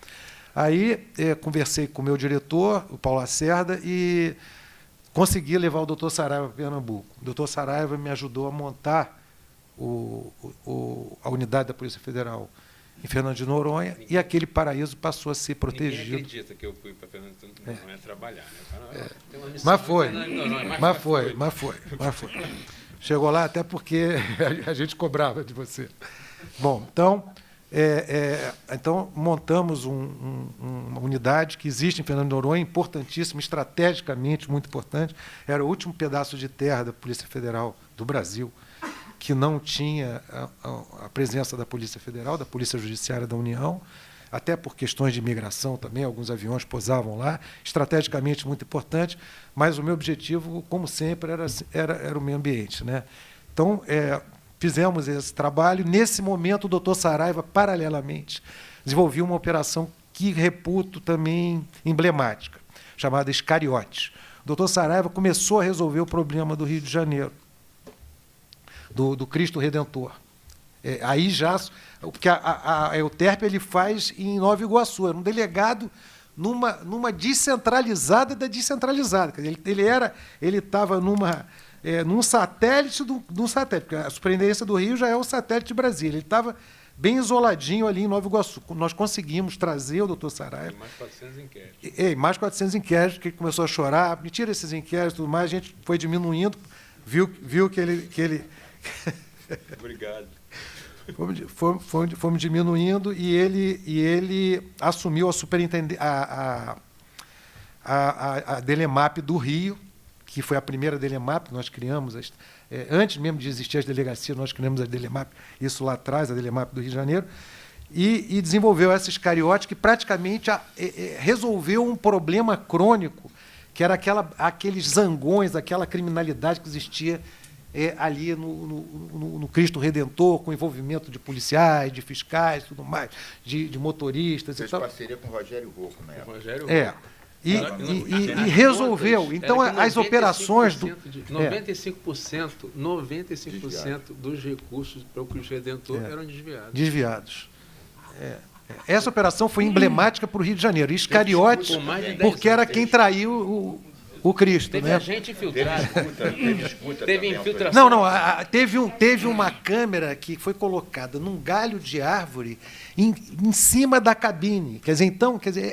Aí conversei com o meu diretor, o Paulo Lacerda, e consegui levar o doutor Saraiva para Pernambuco. O doutor Saraiva me ajudou a montar a unidade da Polícia Federal em Fernando de Noronha, e aquele paraíso passou a ser protegido. Ninguém acredita que eu fui para Fernando de Noronha trabalhar. Né? Mas foi. Chegou lá até porque a gente cobrava de você. Bom, então montamos uma unidade que existe em Fernando de Noronha, importantíssima, estrategicamente muito importante. Era o último pedaço de terra da Polícia Federal do Brasil que não tinha a presença da Polícia Federal, da Polícia Judiciária da União, até por questões de imigração também, alguns aviões pousavam lá, estrategicamente muito importante, mas o meu objetivo, como sempre, era o meio ambiente, né? Então, fizemos esse trabalho. Nesse momento, o doutor Saraiva, paralelamente, desenvolveu uma operação que reputo também emblemática, chamada Iscariotes. O doutor Saraiva começou a resolver o problema do Rio de Janeiro, do Cristo Redentor. Aí já, porque a EUTERP ele faz em Nova Iguaçu, era um delegado numa descentralizada da descentralizada. Quer dizer, ele estava num satélite do satélite, porque a Superintendência do Rio já é o satélite de Brasília. Ele estava bem isoladinho ali em Nova Iguaçu. Nós conseguimos trazer o doutor Saraiva. E mais 400 inquéritos. Mais 400 inquéritos, que ele começou a chorar. Me tira esses inquéritos e tudo mais. A gente foi diminuindo, viu que ele Obrigado. Fomos diminuindo, e ele assumiu a Delemap do Rio, que foi a primeira Delemap que nós criamos. Antes mesmo de existir as delegacias, nós criamos a Delemap, isso lá atrás, a Delemap do Rio de Janeiro, e desenvolveu essa Iscariote, que praticamente resolveu um problema crônico, que era aqueles zangões, aquela criminalidade que existia ali no Cristo Redentor, com envolvimento de policiais, de fiscais, tudo mais, de motoristas. Fez parceria com o Rogério Rocco, né? E resolveu. Então, as operações... 95% dos recursos para o Cristo Redentor eram desviados. Essa operação foi emblemática para o Rio de Janeiro. Iscariotes, porque era quem traiu o Cristo. Teve agente infiltrado. Teve infiltração. Não, teve uma câmera que foi colocada num galho de árvore em cima da cabine. Quer dizer,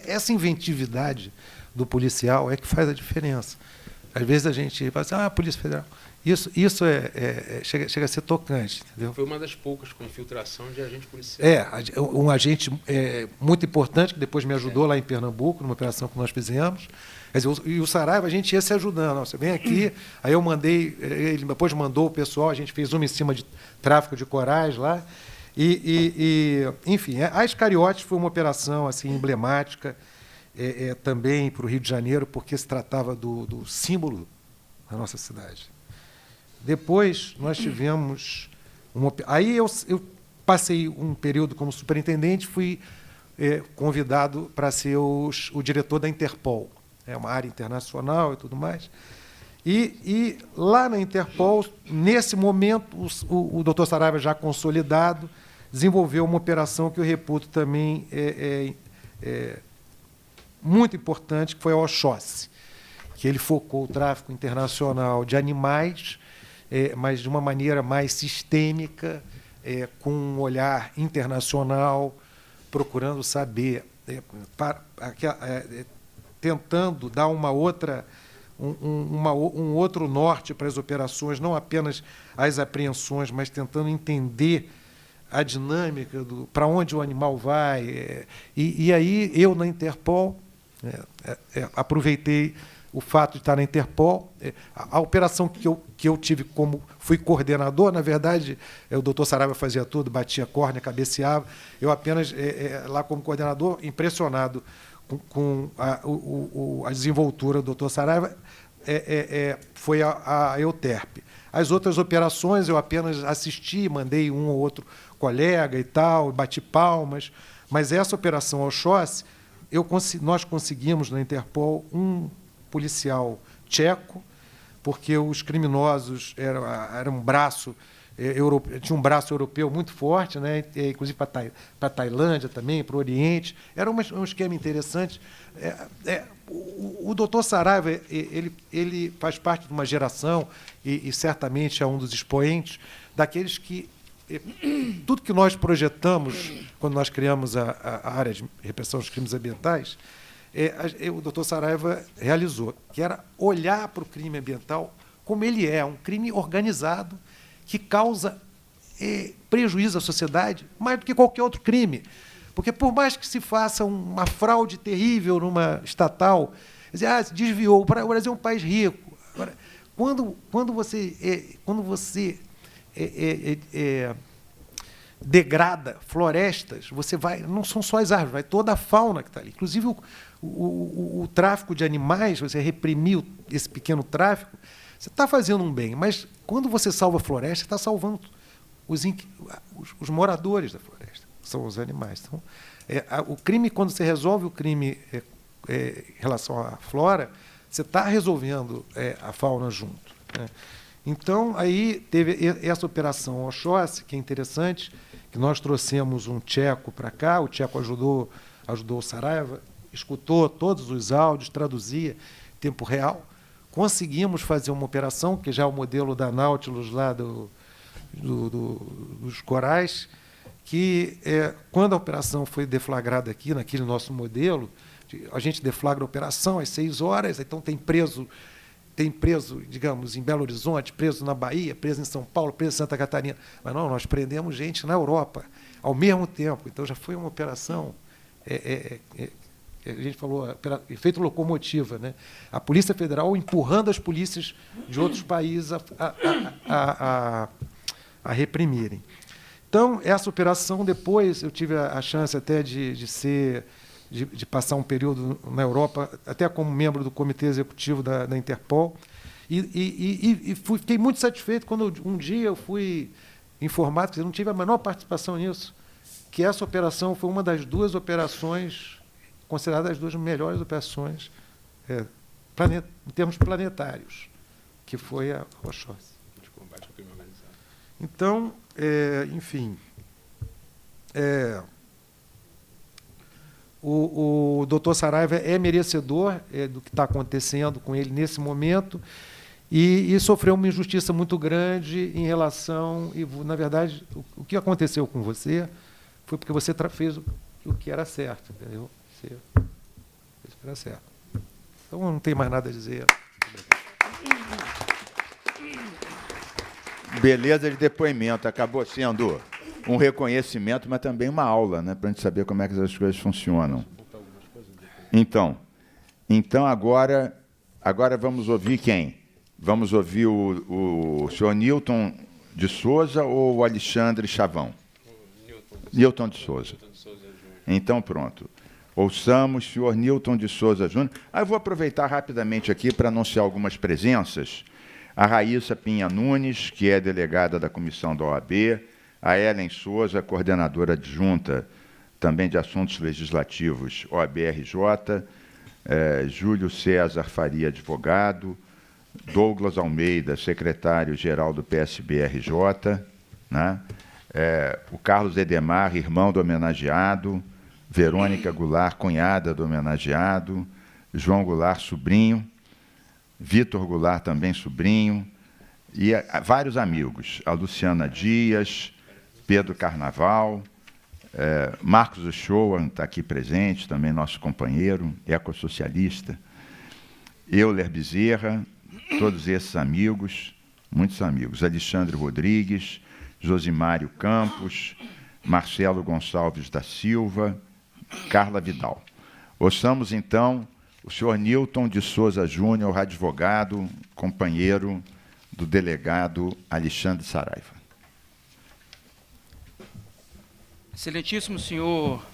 essa inventividade do policial é que faz a diferença. Às vezes a gente fala assim, Polícia Federal. Isso chega a ser tocante, entendeu? Foi uma das poucas com infiltração de agente policial. Um agente muito importante, que depois me ajudou lá em Pernambuco, numa operação que nós fizemos. Quer dizer, e o Saraiva, a gente ia se ajudando. Você vem aqui, aí eu mandei, ele depois mandou o pessoal, a gente fez uma em cima de tráfico de corais lá. Enfim, a Iscariotes foi uma operação assim, emblemática também para o Rio de Janeiro, porque se tratava do símbolo da nossa cidade. Depois, nós tivemos... Aí eu passei um período como superintendente, fui convidado para ser o diretor da Interpol. é uma área internacional e tudo mais. E lá na Interpol, nesse momento, o doutor Saraiva, já consolidado, desenvolveu uma operação que eu reputo também muito importante, que foi a Oxóssi, que ele focou o tráfico internacional de animais, mas de uma maneira mais sistêmica, com um olhar internacional, procurando saber, tentando dar uma outra... um outro norte para as operações, não apenas as apreensões, mas tentando entender a dinâmica para onde o animal vai. E aí eu, na Interpol, aproveitei o fato de estar na Interpol. A operação que eu tive fui coordenador, na verdade, o doutor Saraiva fazia tudo, batia córnea, cabeceava. Eu apenas, lá como coordenador, impressionado com a desenvoltura do doutor Saraiva, foi a Euterpe. As outras operações eu apenas assisti, mandei um ou outro colega e tal, bati palmas, mas essa operação Oxóssi, nós conseguimos na Interpol um policial tcheco, porque os criminosos eram um braço tinha um braço europeu muito forte, né? Inclusive para a Tailândia também, para o Oriente. Era um esquema interessante. O doutor Saraiva, ele faz parte de uma geração, e certamente é um dos expoentes, daqueles que tudo que nós projetamos quando nós criamos a área de repressão dos crimes ambientais, o doutor Saraiva realizou, que era olhar para o crime ambiental como ele é, um crime organizado, que causa prejuízo à sociedade mais do que qualquer outro crime. Porque, por mais que se faça uma fraude terrível numa estatal, se desviou, o Brasil é um país rico. Agora, quando você degrada florestas, você vai, não são só as árvores, vai toda a fauna que está ali. Inclusive, o tráfico de animais, você reprimir esse pequeno tráfico, você está fazendo um bem, mas quando você salva a floresta, você está salvando os moradores da floresta, que são os animais. Então, o crime, quando você resolve o crime em relação à flora, você está resolvendo a fauna junto, né? Então, aí teve essa operação Oxóssi, que é interessante, que nós trouxemos um tcheco para cá, o tcheco ajudou o Saraiva, escutou todos os áudios, traduzia em tempo real. Conseguimos fazer uma operação, que já é o modelo da Nautilus lá dos corais, que quando a operação foi deflagrada aqui, naquele nosso modelo, a gente deflagra a operação às 6 horas, então tem preso, digamos, em Belo Horizonte, preso na Bahia, preso em São Paulo, preso em Santa Catarina. Mas não, nós prendemos gente na Europa, ao mesmo tempo. Então já foi uma operação... a gente falou, efeito locomotiva, né? A Polícia Federal empurrando as polícias de outros países a reprimirem. Então, essa operação, depois, eu tive a chance até de passar um período na Europa, até como membro do Comitê Executivo da Interpol, e fiquei muito satisfeito quando um dia eu fui informado, que eu não tive a menor participação nisso, que essa operação foi uma das 2 operações consideradas as 2 melhores operações em termos planetários, que foi a Oxóssi. De combate ao crime organizado. Então, enfim, o doutor Saraiva é merecedor do que está acontecendo com ele nesse momento e sofreu uma injustiça muito grande em relação... na verdade, o que aconteceu com você foi porque você fez o que era certo, entendeu? Isso era certo. Então, não tem mais nada a dizer. Beleza de depoimento. Acabou sendo um reconhecimento, mas também uma aula, né, para a gente saber como é que as coisas funcionam. Então agora vamos ouvir quem? Vamos ouvir o senhor Newton de Souza ou o Alexandre Chavão? Newton de Souza. Então, pronto. Ouçamos o senhor Newton de Souza Júnior. Eu vou aproveitar rapidamente aqui para anunciar algumas presenças. A Raíssa Pinha Nunes, que é delegada da comissão da OAB, a Ellen Souza, coordenadora adjunta também de assuntos legislativos, OAB-RJ, Júlio César Faria, advogado, Douglas Almeida, secretário-geral do PSB-RJ, né? O Carlos Edemar, irmão do homenageado, Verônica Goulart, cunhada do homenageado, João Goulart, sobrinho, Vitor Goulart, também sobrinho, e vários amigos, a Luciana Dias, Pedro Carnaval, Marcos Uchoa está aqui presente, também nosso companheiro, ecossocialista, Euler Bezerra, todos esses amigos, muitos amigos, Alexandre Rodrigues, Josimário Campos, Marcelo Gonçalves da Silva, Carla Vidal. Ouçamos, então, o senhor Newton de Souza Júnior, advogado, companheiro do delegado Alexandre Saraiva. Excelentíssimo senhor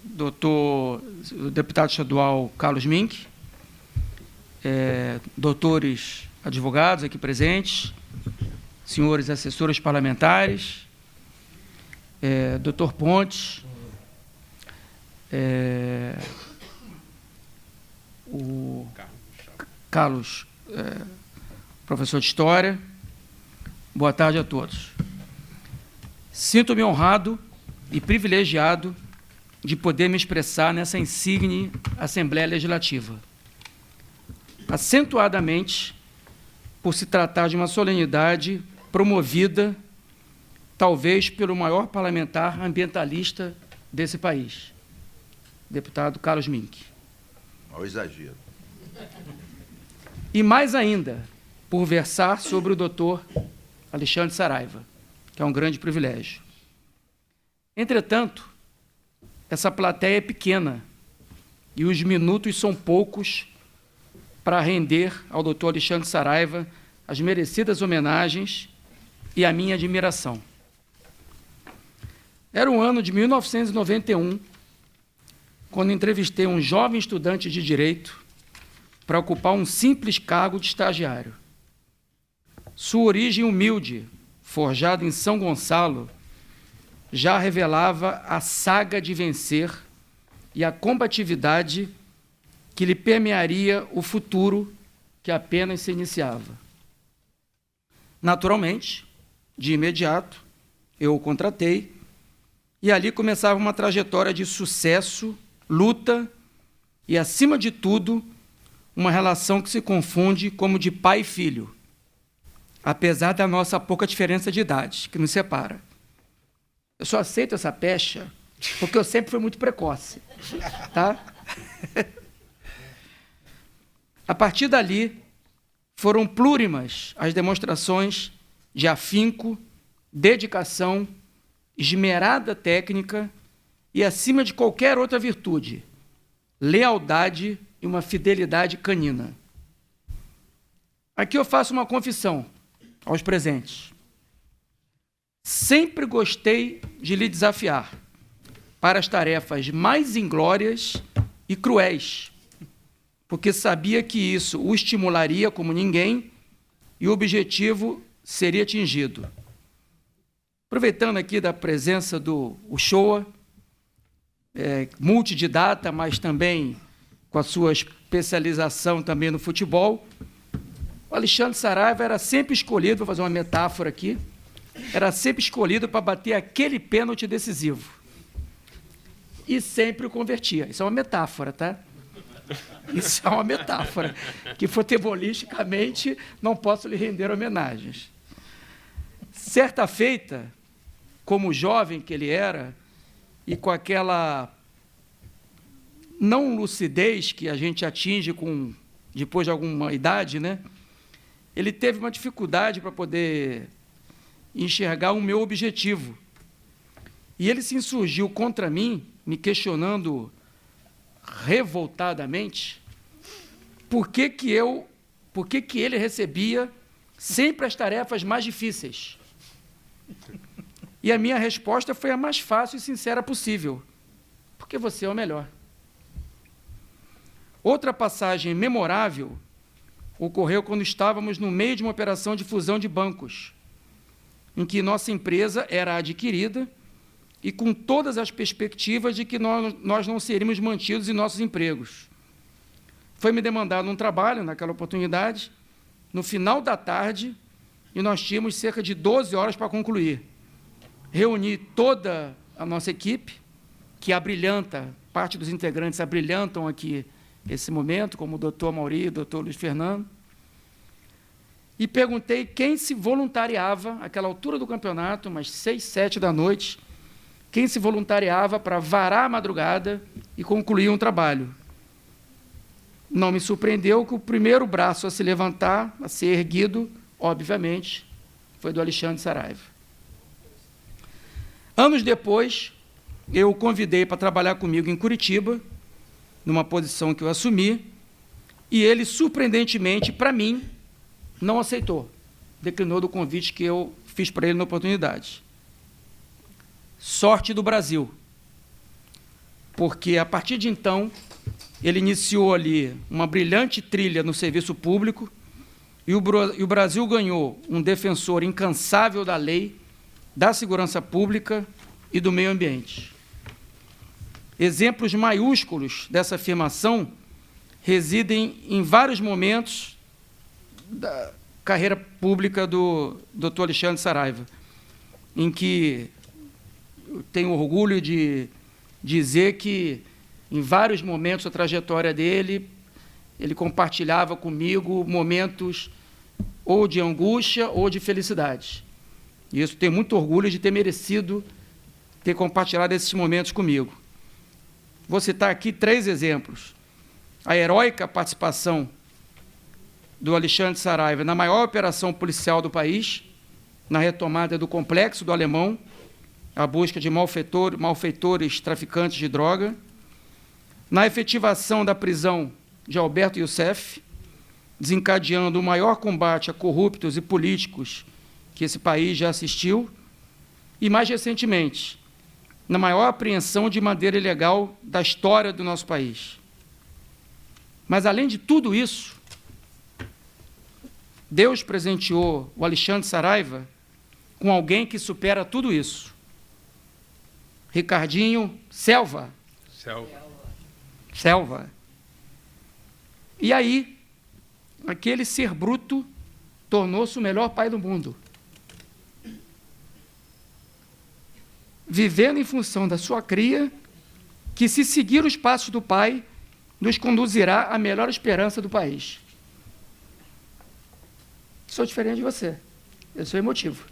doutor, o deputado estadual Carlos Mink, doutores advogados aqui presentes, senhores assessores parlamentares, doutor Pontes, o Carlos, professor de História, boa tarde a todos. Sinto-me honrado e privilegiado de poder me expressar nessa insigne Assembleia Legislativa, acentuadamente por se tratar de uma solenidade promovida, talvez, pelo maior parlamentar ambientalista desse país, deputado Carlos Mink. Ao exagero. E mais ainda, por versar sobre o doutor Alexandre Saraiva, que é um grande privilégio. Entretanto, essa plateia é pequena e os minutos são poucos para render ao doutor Alexandre Saraiva as merecidas homenagens e a minha admiração. Era o ano de 1991, quando entrevistei um jovem estudante de Direito para ocupar um simples cargo de estagiário. Sua origem humilde, forjada em São Gonçalo, já revelava a saga de vencer e a combatividade que lhe permearia o futuro que apenas se iniciava. Naturalmente, de imediato, eu o contratei e ali começava uma trajetória de sucesso, luta e, acima de tudo, uma relação que se confunde como de pai e filho, apesar da nossa pouca diferença de idade que nos separa. Eu só aceito essa pecha porque eu sempre fui muito precoce, tá? A partir dali, foram plurimas as demonstrações de afinco, dedicação, esmerada técnica e, acima de qualquer outra virtude, lealdade e uma fidelidade canina. Aqui eu faço uma confissão aos presentes. Sempre gostei de lhe desafiar para as tarefas mais inglórias e cruéis, porque sabia que isso o estimularia como ninguém e o objetivo seria atingido. Aproveitando aqui da presença do Uchoa, multididata, mas também com a sua especialização também no futebol, o Alexandre Saraiva era sempre escolhido, vou fazer uma metáfora aqui, era sempre escolhido para bater aquele pênalti decisivo. E sempre o convertia. Isso é uma metáfora, tá? Isso é uma metáfora, que futebolisticamente não posso lhe render homenagens. Certa feita, como jovem que ele era, e com aquela não lucidez que a gente atinge depois de alguma idade, né? Ele teve uma dificuldade para poder enxergar o meu objetivo. E ele se insurgiu contra mim, me questionando revoltadamente por que ele recebia sempre as tarefas mais difíceis. E a minha resposta foi a mais fácil e sincera possível: porque você é o melhor. Outra passagem memorável ocorreu quando estávamos no meio de uma operação de fusão de bancos, em que nossa empresa era adquirida e com todas as perspectivas de que nós não seríamos mantidos em nossos empregos. foi me demandado um trabalho, naquela oportunidade, no final da tarde, e nós tínhamos cerca de 12 horas para concluir. Reuni toda a nossa equipe, que abrilhanta, parte dos integrantes abrilhantam aqui esse momento, como o doutor Mauri, o doutor Luiz Fernando, e perguntei quem se voluntariava, àquela altura do campeonato, umas 6, 7 da noite, quem se voluntariava para varar a madrugada e concluir um trabalho. Não me surpreendeu que o primeiro braço a se levantar, a ser erguido, obviamente, foi do Alexandre Saraiva. Anos depois, eu o convidei para trabalhar comigo em Curitiba, numa posição que eu assumi, e ele, surpreendentemente, para mim, não aceitou, declinou do convite que eu fiz para ele na oportunidade. Sorte do Brasil, porque, a partir de então, ele iniciou ali uma brilhante trilha no serviço público, e o Brasil ganhou um defensor incansável da lei, da segurança pública e do meio ambiente. Exemplos maiúsculos dessa afirmação residem em vários momentos da carreira pública do Dr. Alexandre Saraiva, em que eu tenho orgulho de dizer que, em vários momentos da trajetória dele, ele compartilhava comigo momentos ou de angústia ou de felicidade. E isso tenho muito orgulho de ter merecido ter compartilhado esses momentos comigo. Vou citar aqui 3 exemplos. A heróica participação do Alexandre Saraiva na maior operação policial do país, na retomada do Complexo do Alemão, a busca de malfeitores traficantes de droga, na efetivação da prisão de Alberto Youssef, desencadeando o maior combate a corruptos e políticos que esse país já assistiu, e, mais recentemente, na maior apreensão de madeira ilegal da história do nosso país. Mas, além de tudo isso, Deus presenteou o Alexandre Saraiva com alguém que supera tudo isso. Ricardinho Selva. Selva. E aí, aquele ser bruto tornou-se o melhor pai do mundo. Vivendo em função da sua cria, que, se seguir os passos do pai, nos conduzirá à melhor esperança do país. Sou diferente de você. Eu sou emotivo.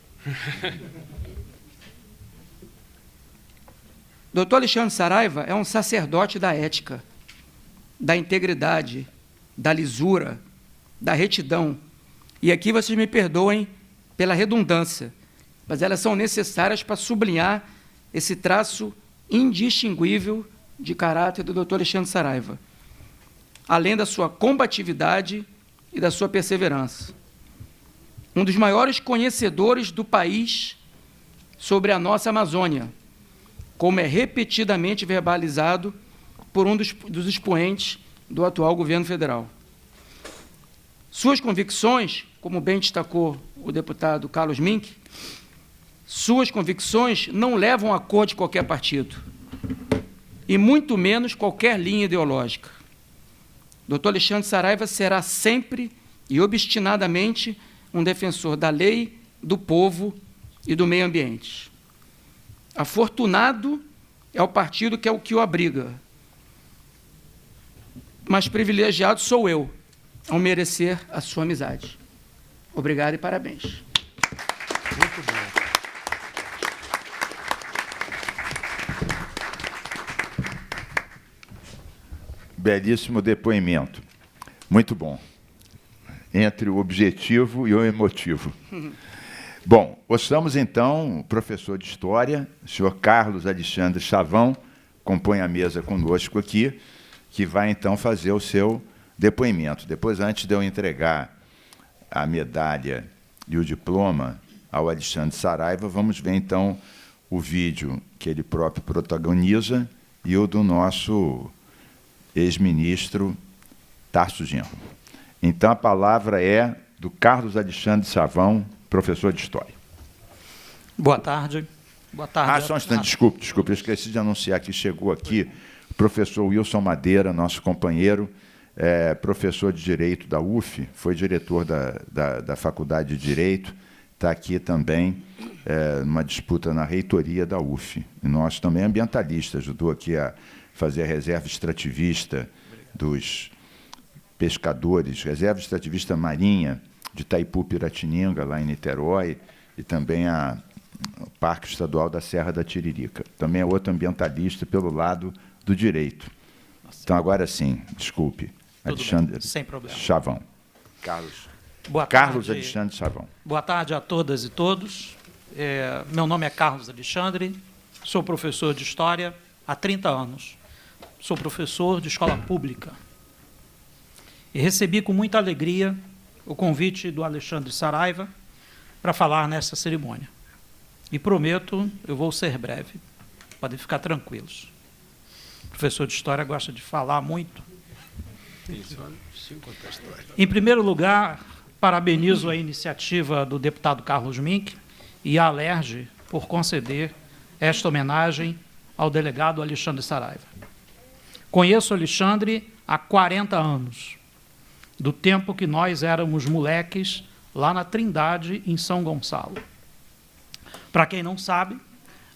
Doutor Alexandre Saraiva é um sacerdote da ética, da integridade, da lisura, da retidão. E aqui vocês me perdoem pela redundância, mas elas são necessárias para sublinhar esse traço indistinguível de caráter do doutor Alexandre Saraiva, além da sua combatividade e da sua perseverança. Um dos maiores conhecedores do país sobre a nossa Amazônia, como é repetidamente verbalizado por um dos expoentes do atual governo federal. Suas convicções, como bem destacou o deputado Carlos Mink, suas convicções não levam a cor de qualquer partido, e muito menos qualquer linha ideológica. Dr. Alexandre Saraiva será sempre e obstinadamente um defensor da lei, do povo e do meio ambiente. Afortunado é o partido que é o que o abriga, mas privilegiado sou eu, ao merecer a sua amizade. Obrigado e parabéns. Muito bom. Belíssimo depoimento. Muito bom. Entre o objetivo e o emotivo. Bom, ouçamos então o professor de História, o senhor Carlos Alexandre Chavão, compõe a mesa conosco aqui, que vai então fazer o seu depoimento. Depois, antes de eu entregar a medalha e o diploma ao Alexandre Saraiva, vamos ver então o vídeo que ele próprio protagoniza e o do nosso ex-ministro Tarso Genro. Então, a palavra é do Carlos Alexandre Chavão, professor de História. Boa tarde. Boa tarde. Só um instante, desculpe, eu esqueci de anunciar que chegou aqui o professor Wilson Madeira, nosso companheiro, professor de Direito da UF, foi diretor da Faculdade de Direito, está aqui também numa disputa na reitoria da UF. E nós também ambientalista, ajudou aqui a fazer a reserva extrativista dos pescadores, reserva extrativista marinha de Itaipu-Piratininga, lá em Niterói, e também o Parque Estadual da Serra da Tiririca. Também é outro ambientalista pelo lado do direito. Então, agora sim, desculpe. Alexandre bem, sem problema. Chavão. Carlos Alexandre Chavão. Boa tarde a todas e todos. Meu nome é Carlos Alexandre, sou professor de História há 30 anos. Sou professor de escola pública. E recebi com muita alegria o convite do Alexandre Saraiva para falar nessa cerimônia. E prometo, eu vou ser breve. Podem ficar tranquilos. O professor de História gosta de falar muito. Em primeiro lugar, parabenizo a iniciativa do deputado Carlos Mink e a Alerj por conceder esta homenagem ao delegado Alexandre Saraiva. Conheço o Alexandre há 40 anos, do tempo que nós éramos moleques lá na Trindade, em São Gonçalo. Para quem não sabe,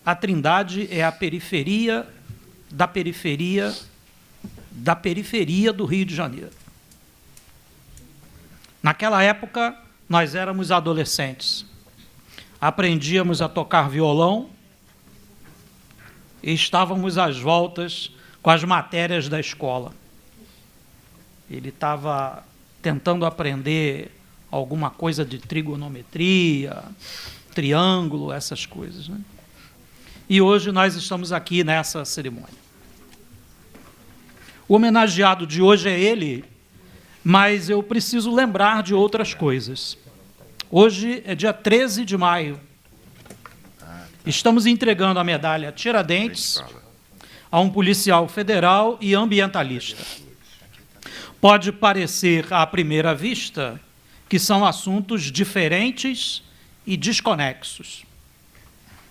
a Trindade é a periferia da periferia do Rio de Janeiro. Naquela época, nós éramos adolescentes. Aprendíamos a tocar violão e estávamos às voltas com as matérias da escola. Ele estava tentando aprender alguma coisa de trigonometria, triângulo, essas coisas, né? E hoje nós estamos aqui nessa cerimônia. O homenageado de hoje é ele, mas eu preciso lembrar de outras coisas. Hoje é dia 13 de maio. Estamos entregando a medalha Tiradentes a um policial federal e ambientalista. Pode parecer, à primeira vista, que são assuntos diferentes e desconexos.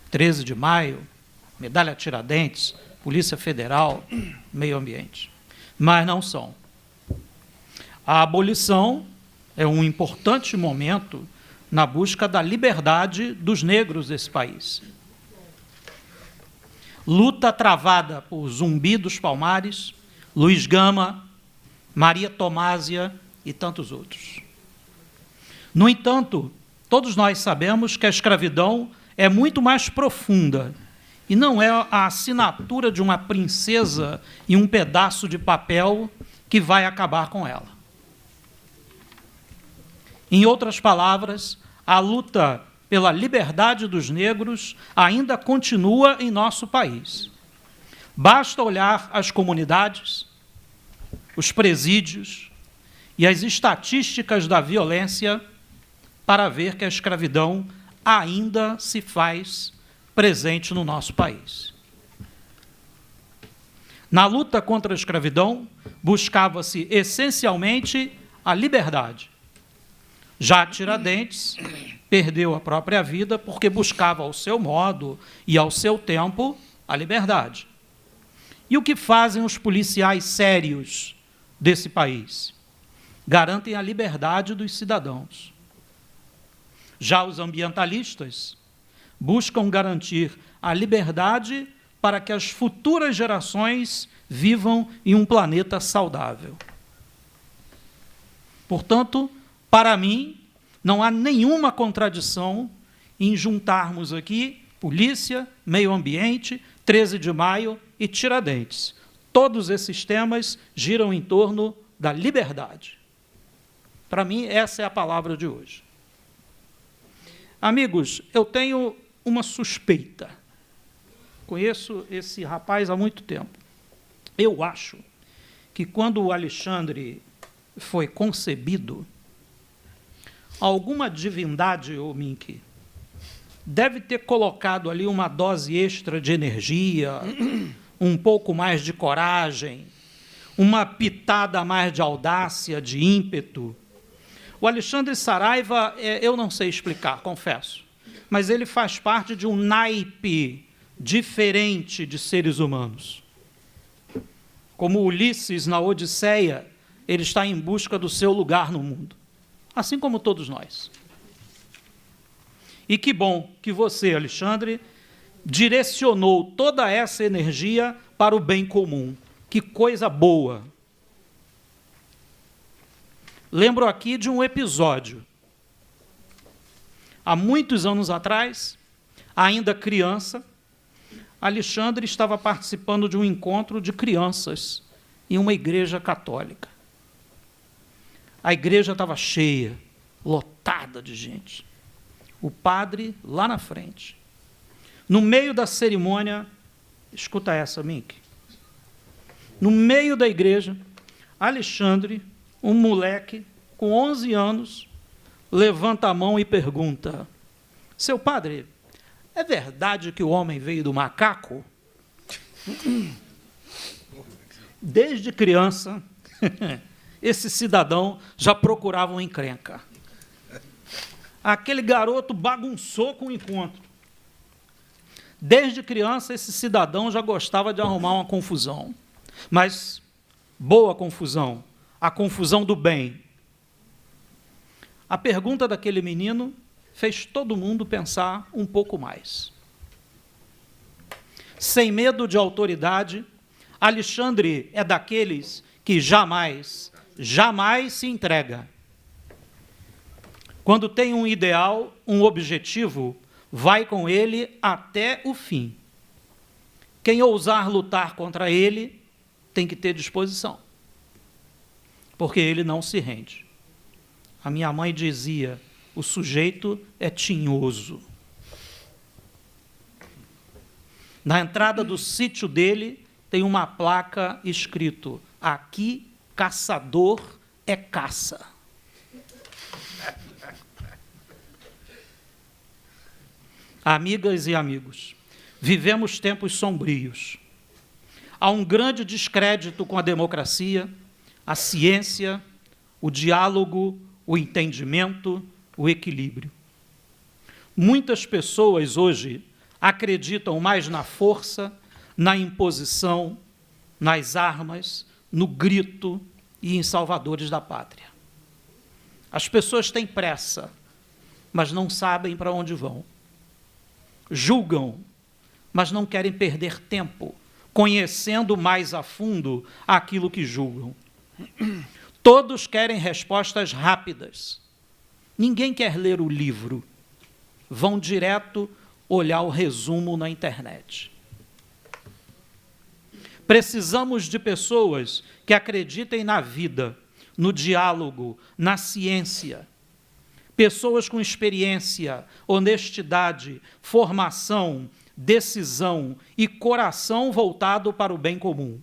13 de maio, medalha Tiradentes, Polícia Federal, meio ambiente. Mas não são. A abolição é um importante momento na busca da liberdade dos negros desse país. Luta travada por Zumbi dos Palmares, Luiz Gama, Maria Tomásia e tantos outros. No entanto, todos nós sabemos que a escravidão é muito mais profunda e não é a assinatura de uma princesa e um pedaço de papel que vai acabar com ela. Em outras palavras, a luta pela liberdade dos negros ainda continua em nosso país. Basta olhar as comunidades, os presídios e as estatísticas da violência para ver que a escravidão ainda se faz presente no nosso país. Na luta contra a escravidão, buscava-se essencialmente a liberdade. Já Tiradentes perdeu a própria vida porque buscava ao seu modo e ao seu tempo a liberdade. E o que fazem os policiais sérios desse país? Garantem a liberdade dos cidadãos. Já os ambientalistas buscam garantir a liberdade para que as futuras gerações vivam em um planeta saudável. Portanto, para mim, não há nenhuma contradição em juntarmos aqui polícia, meio ambiente, 13 de maio e Tiradentes. Todos esses temas giram em torno da liberdade. Para mim, essa é a palavra de hoje. Amigos, eu tenho uma suspeita. Conheço esse rapaz há muito tempo. Eu acho que quando o Alexandre foi concebido, alguma divindade, ô Mink, deve ter colocado ali uma dose extra de energia, um pouco mais de coragem, uma pitada a mais de audácia, de ímpeto. O Alexandre Saraiva, eu não sei explicar, confesso, mas ele faz parte de um naipe diferente de seres humanos. Como Ulisses, na Odisseia, ele está em busca do seu lugar no mundo, assim como todos nós. E que bom que você, Alexandre, direcionou toda essa energia para o bem comum. Que coisa boa! Lembro aqui de um episódio. Há muitos anos atrás, ainda criança, Alexandre estava participando de um encontro de crianças em uma igreja católica. A igreja estava cheia, lotada de gente. O padre lá na frente. No meio da cerimônia, escuta essa, Mink. No meio da igreja, Alexandre, um moleque com 11 anos, levanta a mão e pergunta: seu padre, é verdade que o homem veio do macaco? Desde criança, esse cidadão já procurava uma encrenca. Aquele garoto bagunçou com o encontro. Desde criança, esse cidadão já gostava de arrumar uma confusão. Mas boa confusão, a confusão do bem. A pergunta daquele menino fez todo mundo pensar um pouco mais. Sem medo de autoridade, Alexandre é daqueles que jamais se entrega. Quando tem um ideal, um objetivo, vai com ele até o fim. Quem ousar lutar contra ele tem que ter disposição, porque ele não se rende. A minha mãe dizia: o sujeito é tinhoso. Na entrada do sítio dele tem uma placa escrito: aqui caçador é caça. Amigas e amigos, vivemos tempos sombrios. Há um grande descrédito com a democracia, a ciência, o diálogo, o entendimento, o equilíbrio. Muitas pessoas hoje acreditam mais na força, na imposição, nas armas, no grito e em salvadores da pátria. As pessoas têm pressa, mas não sabem para onde vão. Julgam, mas não querem perder tempo conhecendo mais a fundo aquilo que julgam. Todos querem respostas rápidas. Ninguém quer ler o livro. Vão direto olhar o resumo na internet. Precisamos de pessoas que acreditem na vida, no diálogo, na ciência. Pessoas com experiência, honestidade, formação, decisão e coração voltado para o bem comum.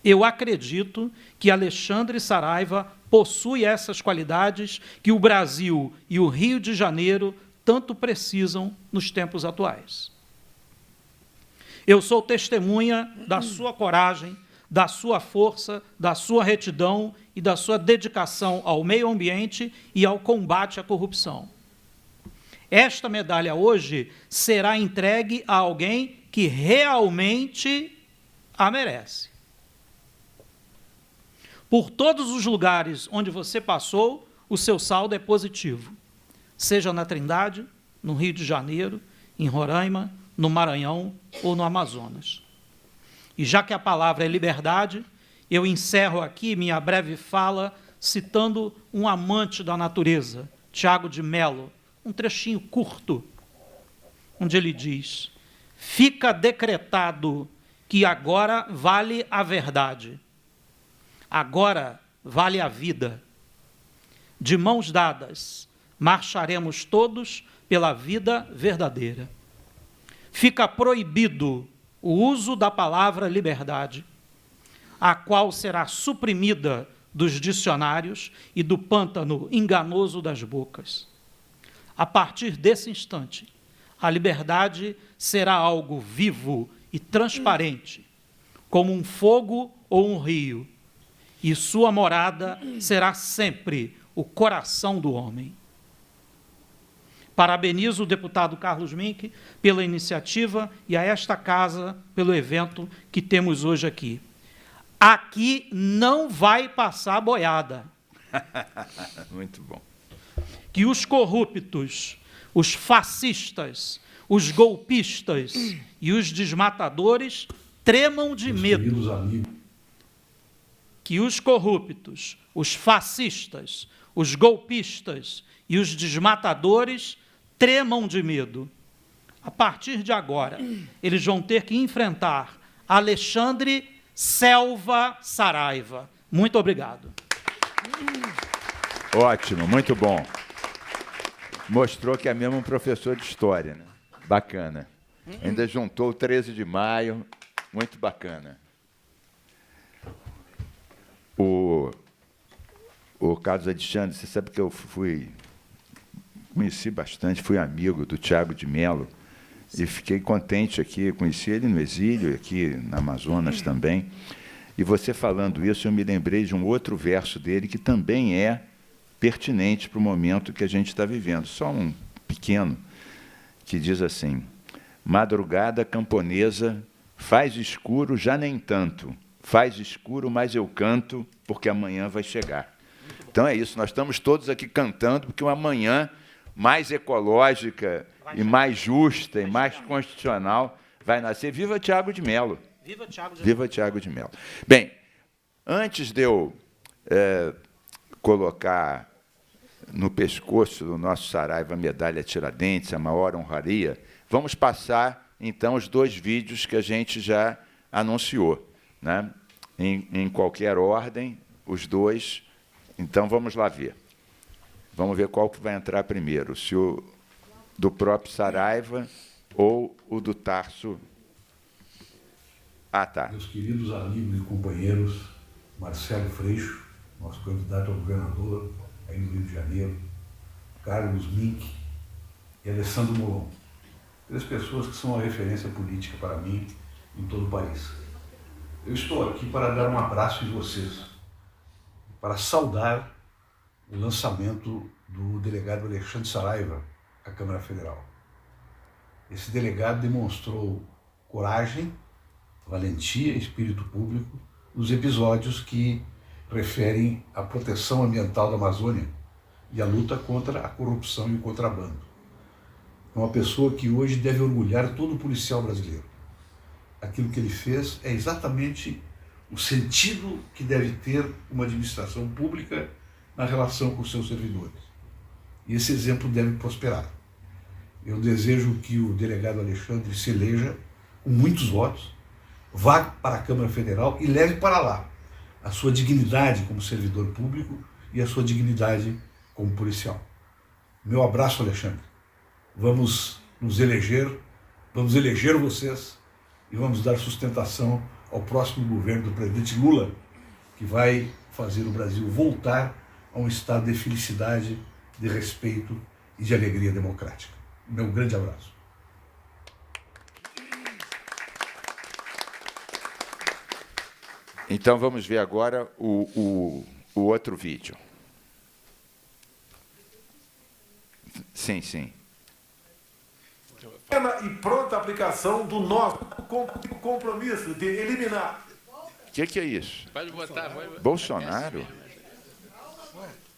Eu acredito que Alexandre Saraiva possui essas qualidades que o Brasil e o Rio de Janeiro tanto precisam nos tempos atuais. Eu sou testemunha da sua coragem, da sua força, da sua retidão e da sua dedicação ao meio ambiente e ao combate à corrupção. Esta medalha hoje será entregue a alguém que realmente a merece. Por todos os lugares onde você passou, o seu saldo é positivo. Seja na Trindade, no Rio de Janeiro, em Roraima, no Maranhão ou no Amazonas. E já que a palavra é liberdade, eu encerro aqui minha breve fala citando um amante da natureza, Tiago de Mello, um trechinho curto, onde ele diz: fica decretado que agora vale a verdade, agora vale a vida. De mãos dadas, marcharemos todos pela vida verdadeira. Fica proibido o uso da palavra liberdade, a qual será suprimida dos dicionários e do pântano enganoso das bocas. A partir desse instante, a liberdade será algo vivo e transparente, como um fogo ou um rio, e sua morada será sempre o coração do homem. Parabenizo o deputado Carlos Mink pela iniciativa e a esta casa pelo evento que temos hoje aqui. aqui não vai passar boiada. Muito bom. Que os corruptos, os fascistas, os golpistas e os desmatadores tremam de medo. Que os corruptos, os fascistas, os golpistas e os desmatadores tremam de medo. A partir de agora, eles vão ter que enfrentar Alexandre Selva Saraiva. Muito obrigado. Ótimo, muito bom. Mostrou que é mesmo um professor de história, né? Bacana. Ainda juntou o 13 de maio, muito bacana. O Carlos Alexandre, você sabe que eu conheci bastante, fui amigo do Tiago de Mello, e fiquei contente aqui, conheci ele no exílio, aqui na Amazonas também. E você falando isso, eu me lembrei de um outro verso dele que também é pertinente para o momento que a gente está vivendo. Só um pequeno, que diz assim: madrugada camponesa, faz escuro, já nem tanto. Faz escuro, mas eu canto, porque amanhã vai chegar. Então é isso, nós estamos todos aqui cantando, porque uma manhã mais ecológica e mais justa e mais constitucional vai nascer. Viva Tiago de Mello! Viva Tiago de Mello! Viva Tiago de Mello! Bem, antes de eu colocar no pescoço do nosso Saraiva a medalha Tiradentes, a maior honraria, vamos passar, então, os 2 vídeos que a gente já anunciou, né? Em qualquer ordem, os 2. Então, vamos lá ver. Vamos ver qual que vai entrar primeiro, se o do próprio Saraiva ou o do Tarso. Ah, tá. Meus queridos amigos e companheiros, Marcelo Freixo, nosso candidato a governador aí no Rio de Janeiro, Carlos Mink e Alessandro Molon. 3 pessoas que são uma referência política para mim em todo o país. Eu estou aqui para dar um abraço em vocês, para saudar o lançamento do delegado Alexandre Saraiva à Câmara Federal. Esse delegado demonstrou coragem, valentia e espírito público nos episódios que referem à proteção ambiental da Amazônia e à luta contra a corrupção e o contrabando. É uma pessoa que hoje deve orgulhar todo policial brasileiro. Aquilo que ele fez é exatamente o sentido que deve ter uma administração pública na relação com os seus servidores. E esse exemplo deve prosperar. Eu desejo que o delegado Alexandre se eleja com muitos votos, vá para a Câmara Federal e leve para lá a sua dignidade como servidor público e a sua dignidade como policial. Meu abraço, Alexandre. Vamos nos eleger, vamos eleger vocês e vamos dar sustentação ao próximo governo do presidente Lula, que vai fazer o Brasil voltar a um estado de felicidade, de respeito e de alegria democrática. Meu grande abraço. Então, vamos ver agora o outro vídeo. Sim, sim. E pronta aplicação do nosso compromisso de eliminar. O que é isso? Pode botar. Bolsonaro?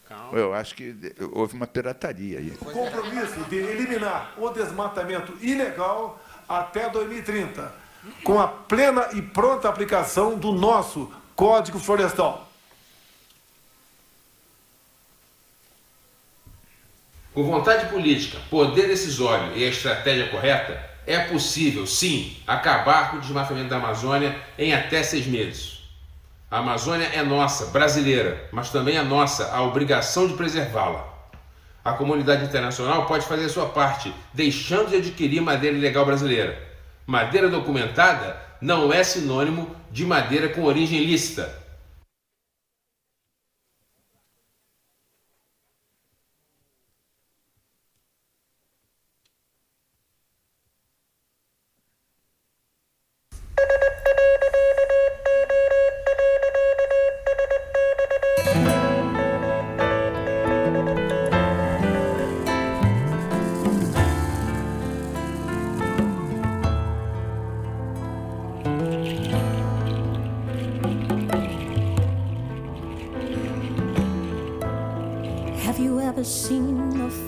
Calma. Eu acho que houve uma pirataria aí. Compromisso de eliminar o desmatamento ilegal até 2030, com a plena e pronta aplicação do nosso Código Florestal. Com vontade política, poder decisório e a estratégia correta, é possível, sim, acabar com o desmatamento da Amazônia em até 6 meses. A Amazônia é nossa, brasileira, mas também é nossa a obrigação de preservá-la. A comunidade internacional pode fazer a sua parte, deixando de adquirir madeira ilegal brasileira. Madeira documentada não é sinônimo de madeira com origem ilícita.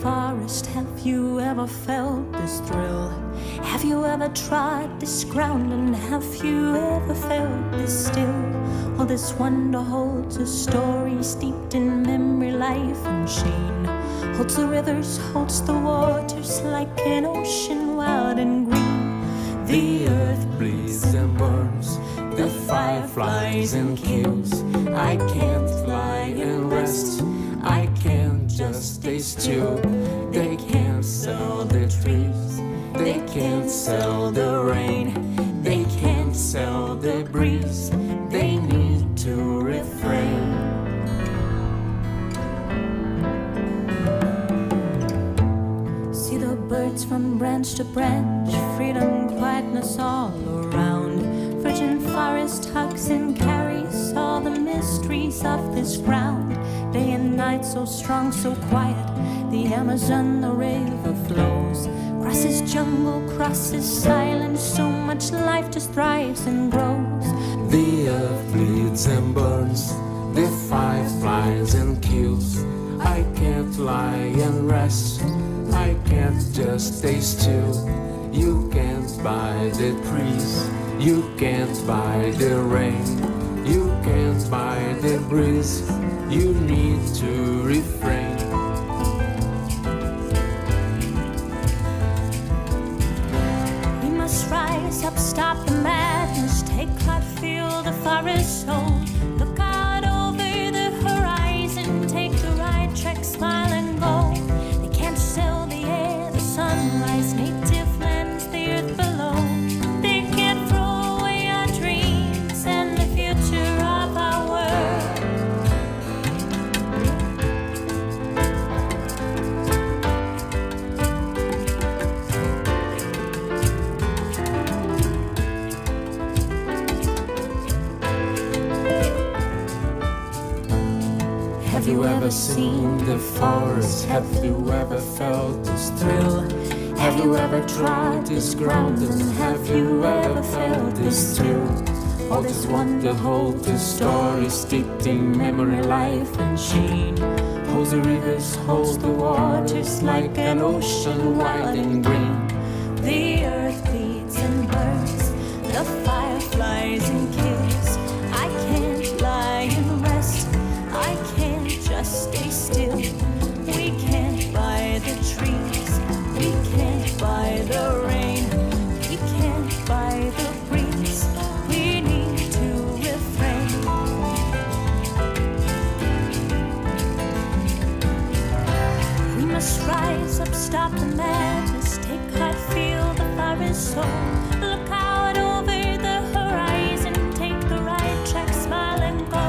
forest, have you ever felt this thrill? Have you ever trod this ground, and have you ever felt this still? All this wonder holds a story steeped in memory, life, and sheen. Holds the rivers, holds the waters like an ocean wild and green. The earth bleeds and burns, the fire flies and kills. I can't fly and rest, I can't just stay still. They can't sell the trees, they can't sell the rain, they can't sell the breeze, they need to refrain. See the birds from branch to branch, freedom, quietness all around. Virgin forest hugs and carries all the mysteries of this ground. Day and night so strong, so quiet, the Amazon, the river flows. Crosses jungle, crosses silence, so much life just thrives and grows. The earth bleeds and burns, the fire flies and kills. I can't lie and rest, I can't just stay still. You can't buy the trees, you can't buy the rain, you can't buy the breeze, you need to refrain. We must rise up, stop the madness, take heart, feel the forest soul. Look out over the horizon, take the right track, smile and go. They can't sell the air, the sunrise, native lands, the earth below. They can't throw away our dreams and the future of our world. Have you ever seen the forest? Have you ever felt this thrill? Have you ever trod this ground, and have you ever felt this thrill? All this wonder holds the story steeped in memory, life, and sheen. Holds the rivers, holds the waters like an ocean wild and green. The earth beats and burns, the fire flies and kills. I can't lie and rest, I can't just stay still. We can't buy the trees, we can't buy the rain, we can't buy the breeze, we need to refrain. We must rise up, stop the madness, take heart, feel the forest soul. Look out over the horizon, take the right track, smile and go.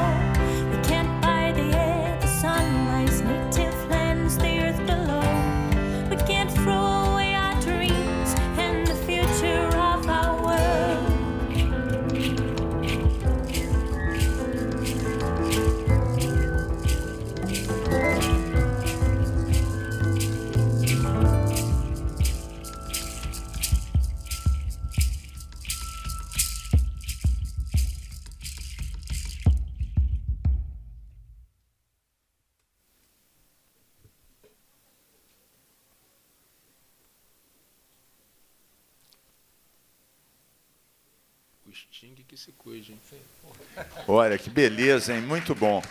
We can't buy the air, the sunrise, native lands, the earth below. We can't throw away our dreams and the future of our world. O Sting que se cuide, hein? Olha, que beleza, hein? Muito bom.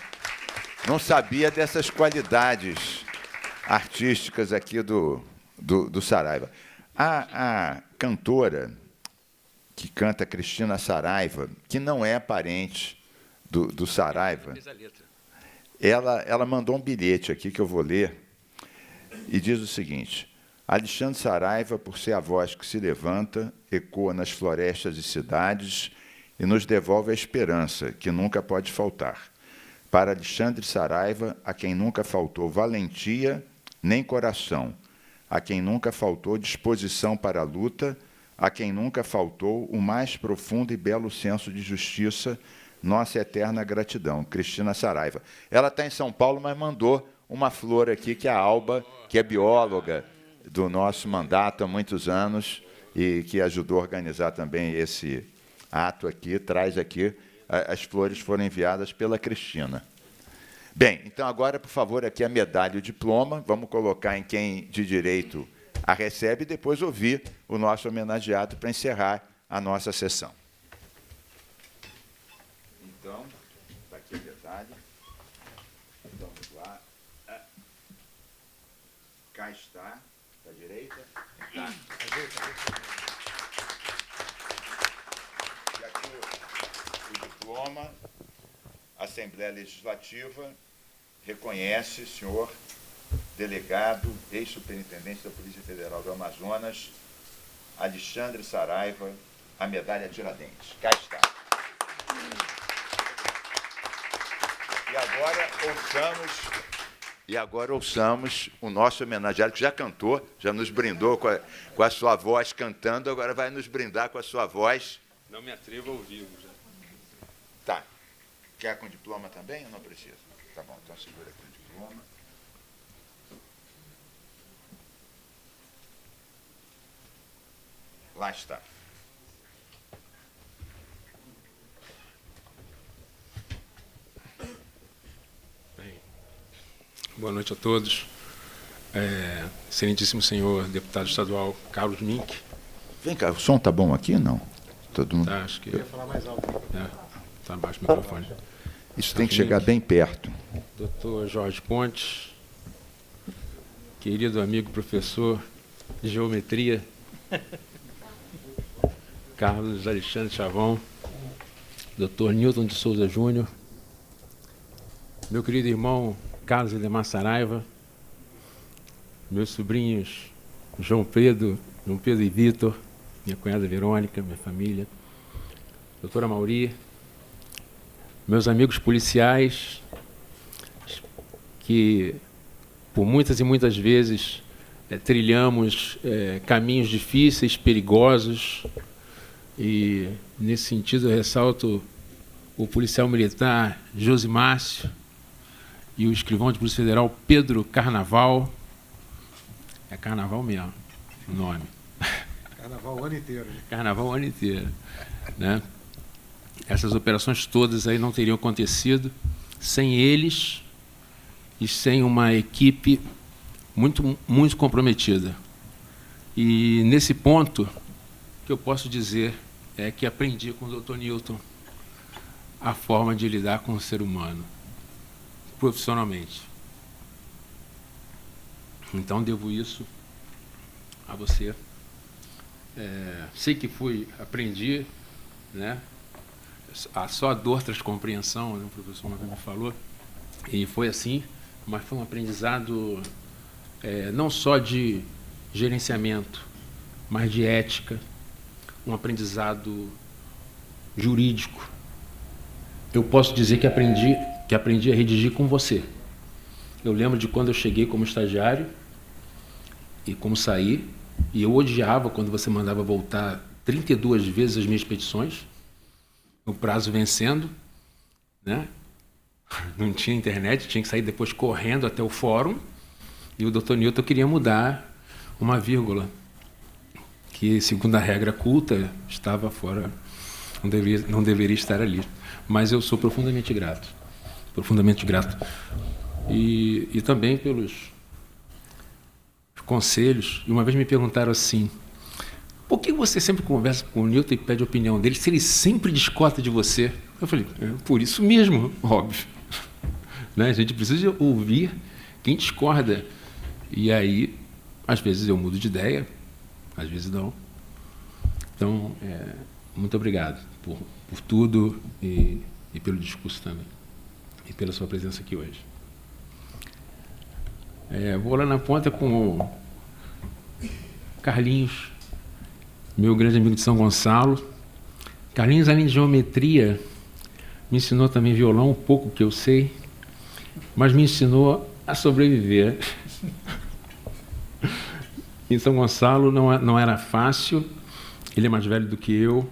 Não sabia dessas qualidades artísticas aqui do Saraiva. A cantora que canta, Cristina Saraiva, que não é parente do Saraiva, ela mandou um bilhete aqui que eu vou ler e diz o seguinte: Alexandre Saraiva, por ser a voz que se levanta, ecoa nas florestas e cidades e nos devolve a esperança, que nunca pode faltar. Para Alexandre Saraiva, a quem nunca faltou valentia nem coração, a quem nunca faltou disposição para a luta, a quem nunca faltou o mais profundo e belo senso de justiça, nossa eterna gratidão. Cristina Saraiva. Ela está em São Paulo, mas mandou uma flor aqui, que é a Alba, que é bióloga do nosso mandato há muitos anos e que ajudou a organizar também esse ato aqui, traz aqui, as flores foram enviadas pela Cristina. Bem, então agora, por favor, aqui a medalha e o diploma. Vamos colocar em quem de direito a recebe e depois ouvir o nosso homenageado para encerrar a nossa sessão. Então, está aqui a medalha. Vamos lá. Cá está, da direita. Tá. E aqui o diploma. A Assembleia Legislativa reconhece, senhor delegado, ex-superintendente da Polícia Federal do Amazonas, Alexandre Saraiva, a medalha Tiradentes. Cá está. E agora ouçamos o nosso homenageado, que já cantou, já nos brindou com a sua voz cantando, agora vai nos brindar com a sua voz. Não me atrevo ao vivo já. Tá. Quer com diploma também ou não precisa? Tá bom, então segura aqui o diploma. Lá está. Bem, boa noite a todos. Excelentíssimo senhor deputado estadual Carlos Mink. Vem cá, o som tá bom aqui ou não? Todo mundo... Tá, acho que... Eu ia falar mais alto. Tá abaixo do microfone. Isso tem que chegar bem perto. Doutor Jorge Pontes, querido amigo professor de geometria, Carlos Alexandre Chavão, doutor Newton de Souza Júnior, meu querido irmão Carlos Edemar Saraiva, meus sobrinhos João Pedro e Vitor, minha cunhada Verônica, minha família, doutora Mauri, meus amigos policiais, que por muitas e muitas vezes trilhamos caminhos difíceis, perigosos, e nesse sentido eu ressalto o policial militar Josimácio e o escrivão de Polícia Federal Pedro Carnaval. É Carnaval mesmo o nome. Carnaval o ano inteiro. Carnaval o ano inteiro, né? Essas operações todas aí não teriam acontecido sem eles e sem uma equipe muito, muito comprometida. E nesse ponto, o que eu posso dizer é que aprendi com o Dr. Newton a forma de lidar com o ser humano, profissionalmente. Então, devo isso a você. Sei que aprendi, né? Só a dor traz compreensão, né? O professor uma vez me falou, e foi assim, mas foi um aprendizado não só de gerenciamento, mas de ética, um aprendizado jurídico. Eu posso dizer que aprendi a redigir com você. Eu lembro de quando eu cheguei como estagiário e como saí, e eu odiava quando você mandava voltar 32 vezes as minhas petições, o prazo vencendo, né? Não tinha internet, tinha que sair depois correndo até o fórum, e o Dr. Newton queria mudar uma vírgula, que, segundo a regra culta, estava fora, não deveria estar ali. Mas eu sou profundamente grato. E também pelos conselhos. E uma vez me perguntaram assim: por que você sempre conversa com o Newton e pede a opinião dele, se ele sempre discorda de você? Eu falei, por isso mesmo, óbvio. Né? A gente precisa ouvir quem discorda. E aí, às vezes eu mudo de ideia, às vezes não. Então, muito obrigado por tudo e pelo discurso também. E pela sua presença aqui hoje. Vou lá na ponta com o Carlinhos, meu grande amigo de São Gonçalo. Carlinhos, além de geometria, me ensinou também violão, um pouco que eu sei, mas me ensinou a sobreviver. Em São Gonçalo não era fácil, ele é mais velho do que eu,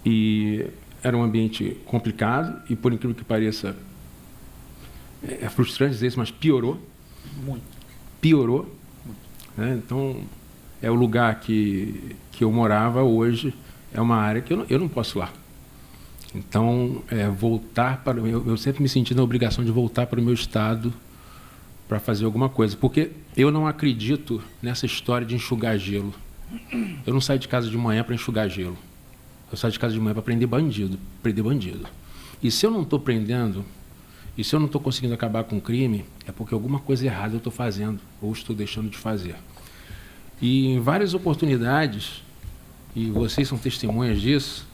e era um ambiente complicado, e por incrível que pareça, é frustrante dizer isso, mas piorou. Muito. Piorou. Né? Então, é o lugar que eu morava hoje, é uma área que eu não posso ir lá. Então, voltar para eu sempre me senti na obrigação de voltar para o meu estado para fazer alguma coisa, porque eu não acredito nessa história de enxugar gelo. Eu não saio de casa de manhã para enxugar gelo. Eu saio de casa de manhã para prender bandido. E se eu não estou prendendo, e se eu não estou conseguindo acabar com o crime, é porque alguma coisa errada eu estou fazendo, ou estou deixando de fazer. E em várias oportunidades, e vocês são testemunhas disso,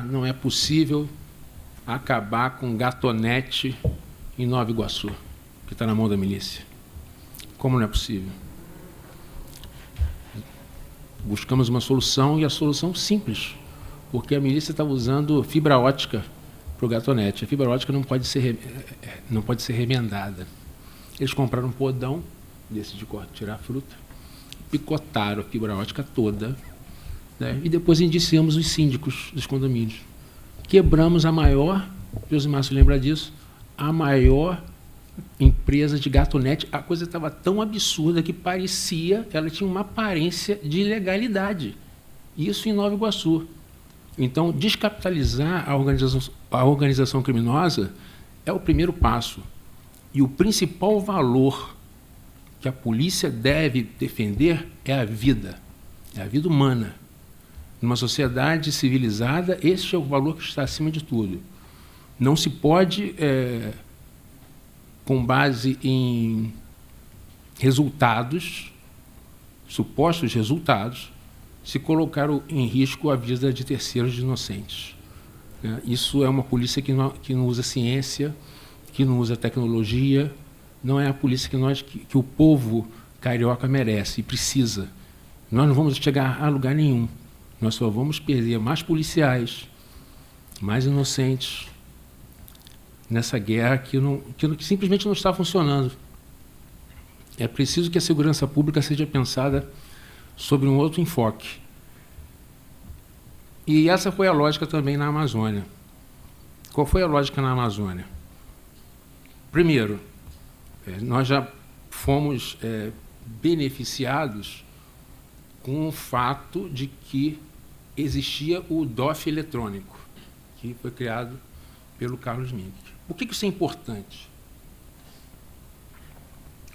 não é possível acabar com um gatonete em Nova Iguaçu, que está na mão da milícia. Como não é possível? Buscamos uma solução, e a solução simples, porque a milícia estava usando fibra ótica para o gatonete. A fibra ótica não pode ser remendada. Eles compraram um podão desse de tirar fruta, picotaram a fibra ótica toda, né, e depois indiciamos os síndicos dos condomínios. Quebramos a maior, Josimar se lembra disso, a maior empresa de gatonete. A coisa estava tão absurda que ela tinha uma aparência de ilegalidade. Isso em Nova Iguaçu. Então, descapitalizar a organização criminosa é o primeiro passo. E o principal valor que a polícia deve defender é a vida humana. Numa sociedade civilizada, esse é o valor que está acima de tudo. Não se pode, com base em resultados, supostos resultados, se colocar em risco a vida de terceiros inocentes. Isso é uma polícia que não usa ciência, que não usa tecnologia, não é a polícia que o povo carioca merece e precisa. Nós não vamos chegar a lugar nenhum. Nós só vamos perder mais policiais, mais inocentes, nessa guerra que simplesmente não está funcionando. É preciso que a segurança pública seja pensada sobre um outro enfoque. E essa foi a lógica também na Amazônia. Qual foi a lógica na Amazônia? Primeiro, nós já fomos beneficiados com o fato de que existia o DOF eletrônico, que foi criado pelo Carlos Mink. Por que isso é importante?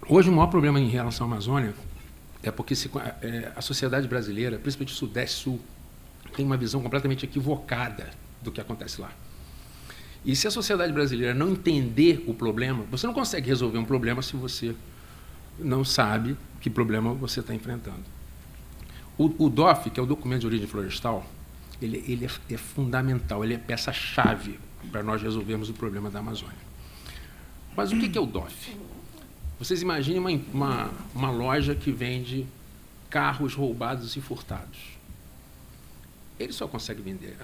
Hoje, o maior problema em relação à Amazônia é porque a sociedade brasileira, principalmente Sudeste-Sul, tem uma visão completamente equivocada do que acontece lá. E se a sociedade brasileira não entender o problema, você não consegue resolver um problema se você não sabe que problema você está enfrentando. O DOF, que é o Documento de Origem Florestal, ele é fundamental, ele é peça-chave para nós resolvermos o problema da Amazônia. Mas o que é o DOF? Vocês imaginem uma loja que vende carros roubados e furtados. Ele só consegue vender.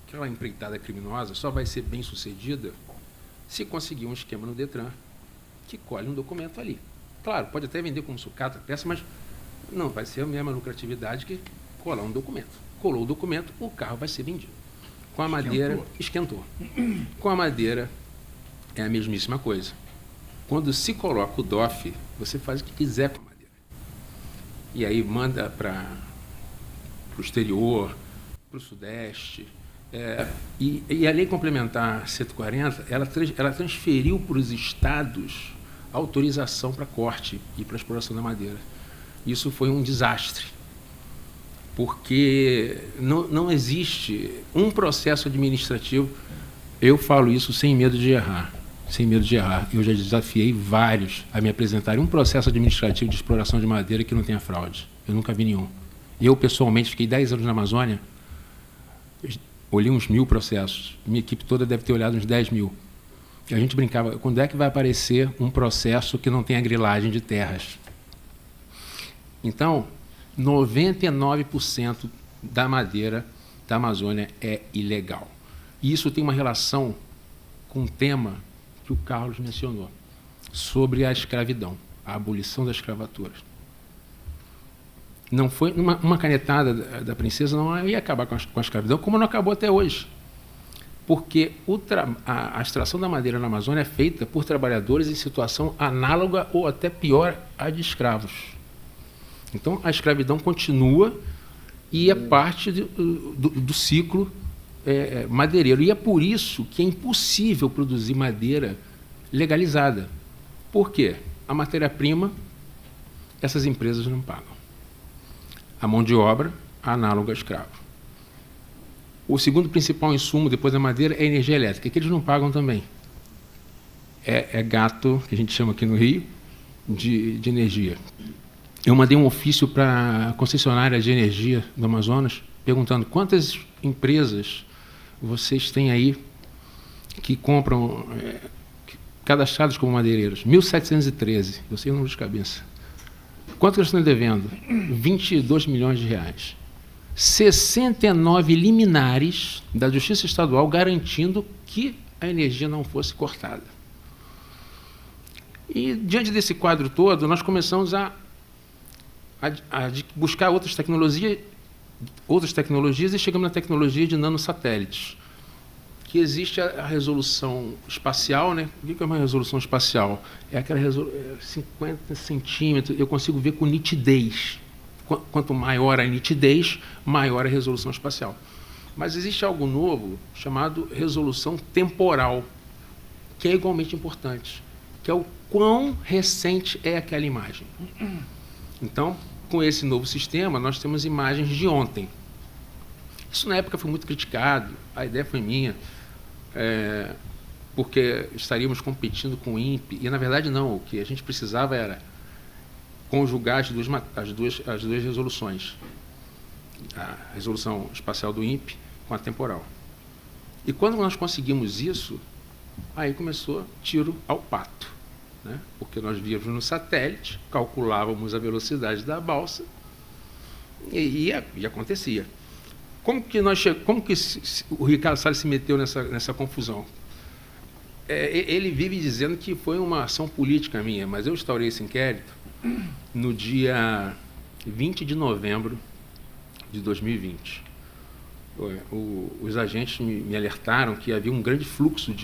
Aquela empreitada criminosa só vai ser bem sucedida se conseguir um esquema no Detran que colhe um documento ali. Claro, pode até vender como sucata a peça, mas não vai ser a mesma lucratividade que colar um documento. Colou o documento, o carro vai ser vendido. Com a madeira, esquentou. Com a madeira, é a mesmíssima coisa. Quando se coloca o DOF, você faz o que quiser com a madeira. E aí manda para o exterior, para o Sudeste. E a Lei Complementar 140, ela transferiu para os estados a autorização para corte e para exploração da madeira. Isso foi um desastre, porque não existe um processo administrativo. Eu falo isso sem medo de errar. Eu já desafiei vários a me apresentarem um processo administrativo de exploração de madeira que não tenha fraude. Eu nunca vi nenhum. Eu, pessoalmente, fiquei 10 anos na Amazônia, olhei uns 1000 processos. Minha equipe toda deve ter olhado uns 10.000. A gente brincava, quando é que vai aparecer um processo que não tenha grilagem de terras? Então, 99% da madeira da Amazônia é ilegal. E isso tem uma relação com o tema que o Carlos mencionou, sobre a escravidão, a abolição da escravatura. Não foi uma canetada da princesa, não ia acabar com a escravidão, como não acabou até hoje. Porque a extração da madeira na Amazônia é feita por trabalhadores em situação análoga ou até pior à de escravos. Então, a escravidão continua e é parte do ciclo madeireiro. E é por isso que é impossível produzir madeira legalizada. Por quê? A matéria-prima, essas empresas não pagam. A mão de obra, análoga a escravo. O segundo principal insumo, depois da madeira, é a energia elétrica, que eles não pagam também. É gato, que a gente chama aqui no Rio, de energia. Eu mandei um ofício para a concessionária de energia do Amazonas, perguntando quantas empresas vocês têm aí que compram, cadastrados como madeireiros. 1.713, eu sei o número de cabeça. Quanto que eles estão devendo? 22 milhões de reais. 69 liminares da Justiça Estadual garantindo que a energia não fosse cortada. E, diante desse quadro todo, nós começamos a buscar outras tecnologias e chegamos na tecnologia de nanosatélites, que existe a resolução espacial, né? O que é uma resolução espacial? É aquela 50 centímetros, eu consigo ver com nitidez. Quanto maior a nitidez, maior a resolução espacial. Mas existe algo novo chamado resolução temporal, que é igualmente importante, que é o quão recente é aquela imagem. Então, com esse novo sistema, nós temos imagens de ontem. Isso, na época, foi muito criticado, a ideia foi minha, porque estaríamos competindo com o INPE, e, na verdade, não. O que a gente precisava era conjugar as duas resoluções, a resolução espacial do INPE com a temporal. E quando nós conseguimos isso, aí começou tiro ao pato, né? Porque nós víamos no satélite, calculávamos a velocidade da balsa e acontecia. Como que o Ricardo Salles se meteu nessa confusão? Ele vive dizendo que foi uma ação política minha, mas eu instaurei esse inquérito no dia 20 de novembro de 2020. Os agentes me alertaram que havia um grande fluxo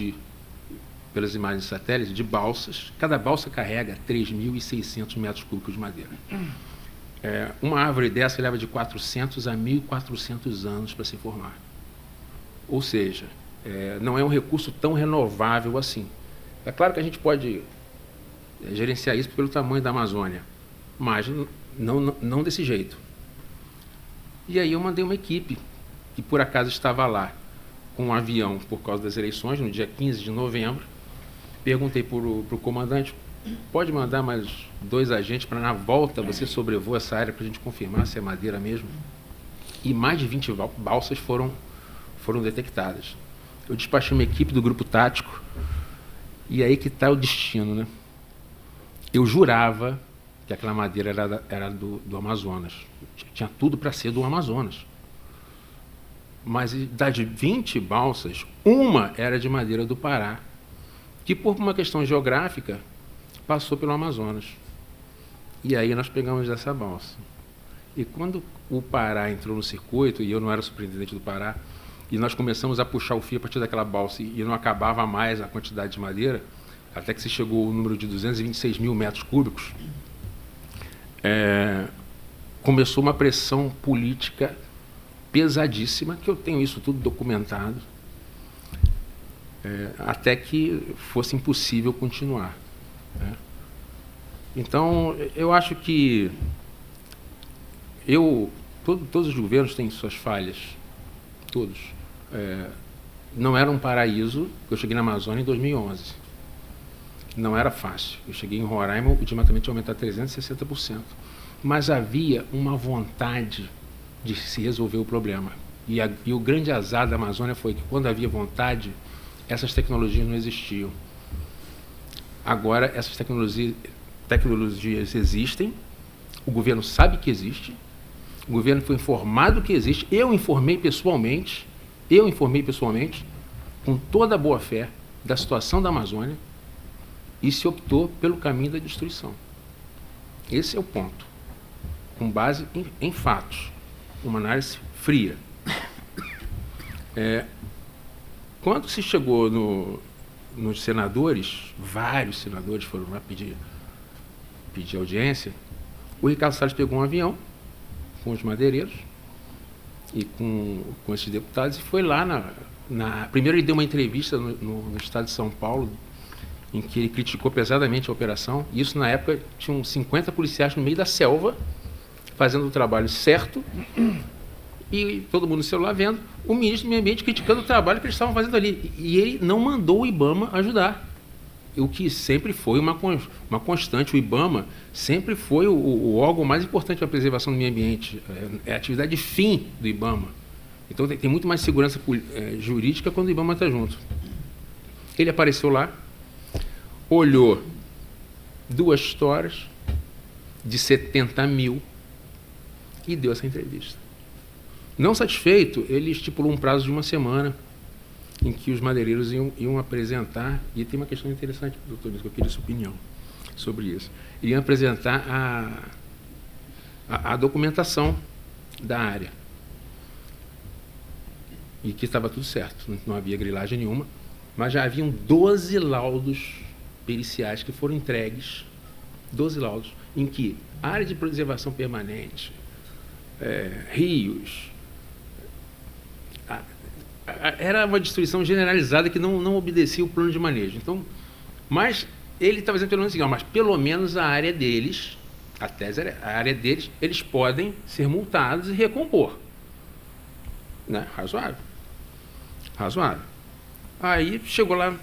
pelas imagens de satélite, de balsas. Cada balsa carrega 3.600 metros cúbicos de madeira. Uma árvore dessa leva de 400 a 1.400 anos para se formar. Ou seja, não é um recurso tão renovável assim. É claro que a gente pode gerenciar isso pelo tamanho da Amazônia, mas não desse jeito. E aí eu mandei uma equipe, que por acaso estava lá, com um avião por causa das eleições, no dia 15 de novembro. Perguntei para o comandante, pode mandar mais 2 agentes para, na volta, você sobrevoar essa área para a gente confirmar se é madeira mesmo? E mais de 20 balsas foram detectadas. Eu despachei uma equipe do grupo tático, e aí que está o destino, né? Eu jurava que aquela madeira era do Amazonas. Tinha tudo para ser do Amazonas. Mas das 20 balsas, uma era de madeira do Pará, que por uma questão geográfica passou pelo Amazonas. E aí nós pegamos essa balsa. E quando o Pará entrou no circuito, e eu não era superintendente do Pará, e nós começamos a puxar o fio a partir daquela balsa, e não acabava mais a quantidade de madeira, até que se chegou ao número de 226 mil metros cúbicos, começou uma pressão política pesadíssima, que eu tenho isso tudo documentado, até que fosse impossível continuar, né? Então, eu acho que todos os governos têm suas falhas, todos. Não era um paraíso. Eu cheguei na Amazônia em 2011. Não era fácil. Eu cheguei em Roraima, o desmatamento tinha aumentado 360%. Mas havia uma vontade de se resolver o problema. E o grande azar da Amazônia foi que, quando havia vontade, essas tecnologias não existiam. Agora, essas tecnologias existem, o governo sabe que existe, o governo foi informado que existe, eu informei pessoalmente, com toda a boa-fé, da situação da Amazônia, e se optou pelo caminho da destruição. Esse é o ponto, com base em fatos, uma análise fria. Quando se chegou nos senadores, vários senadores foram lá pedir audiência, o Ricardo Salles pegou um avião com os madeireiros e com esses deputados, e foi lá primeiro ele deu uma entrevista no estado de São Paulo, em que ele criticou pesadamente a operação. Isso, na época, tinham 50 policiais no meio da selva, fazendo o trabalho certo, e todo mundo no celular vendo, o ministro do Meio Ambiente criticando o trabalho que eles estavam fazendo ali. E ele não mandou o IBAMA ajudar, o que sempre foi uma constante. O IBAMA sempre foi o órgão mais importante para a preservação do meio ambiente, é a atividade fim do IBAMA. Então tem muito mais segurança jurídica quando o IBAMA está junto. Ele apareceu lá, olhou 2 histórias de 70 mil e deu essa entrevista. Não satisfeito, ele estipulou um prazo de 1 semana em que os madeireiros iam apresentar, e tem uma questão interessante, doutor, que eu queria sua opinião sobre isso. Iam apresentar a documentação da área. E que estava tudo certo, não havia grilagem nenhuma, mas já haviam 12 laudos periciais que foram entregues, 12 laudos, em que área de preservação permanente, rios, era uma destruição generalizada que não obedecia o plano de manejo. Então, mas ele estava dizendo pelo menos assim, mas pelo menos a área deles, a tese era, a área deles, eles podem ser multados e recompor. Né? Razoável. Razoável. Aí chegou lá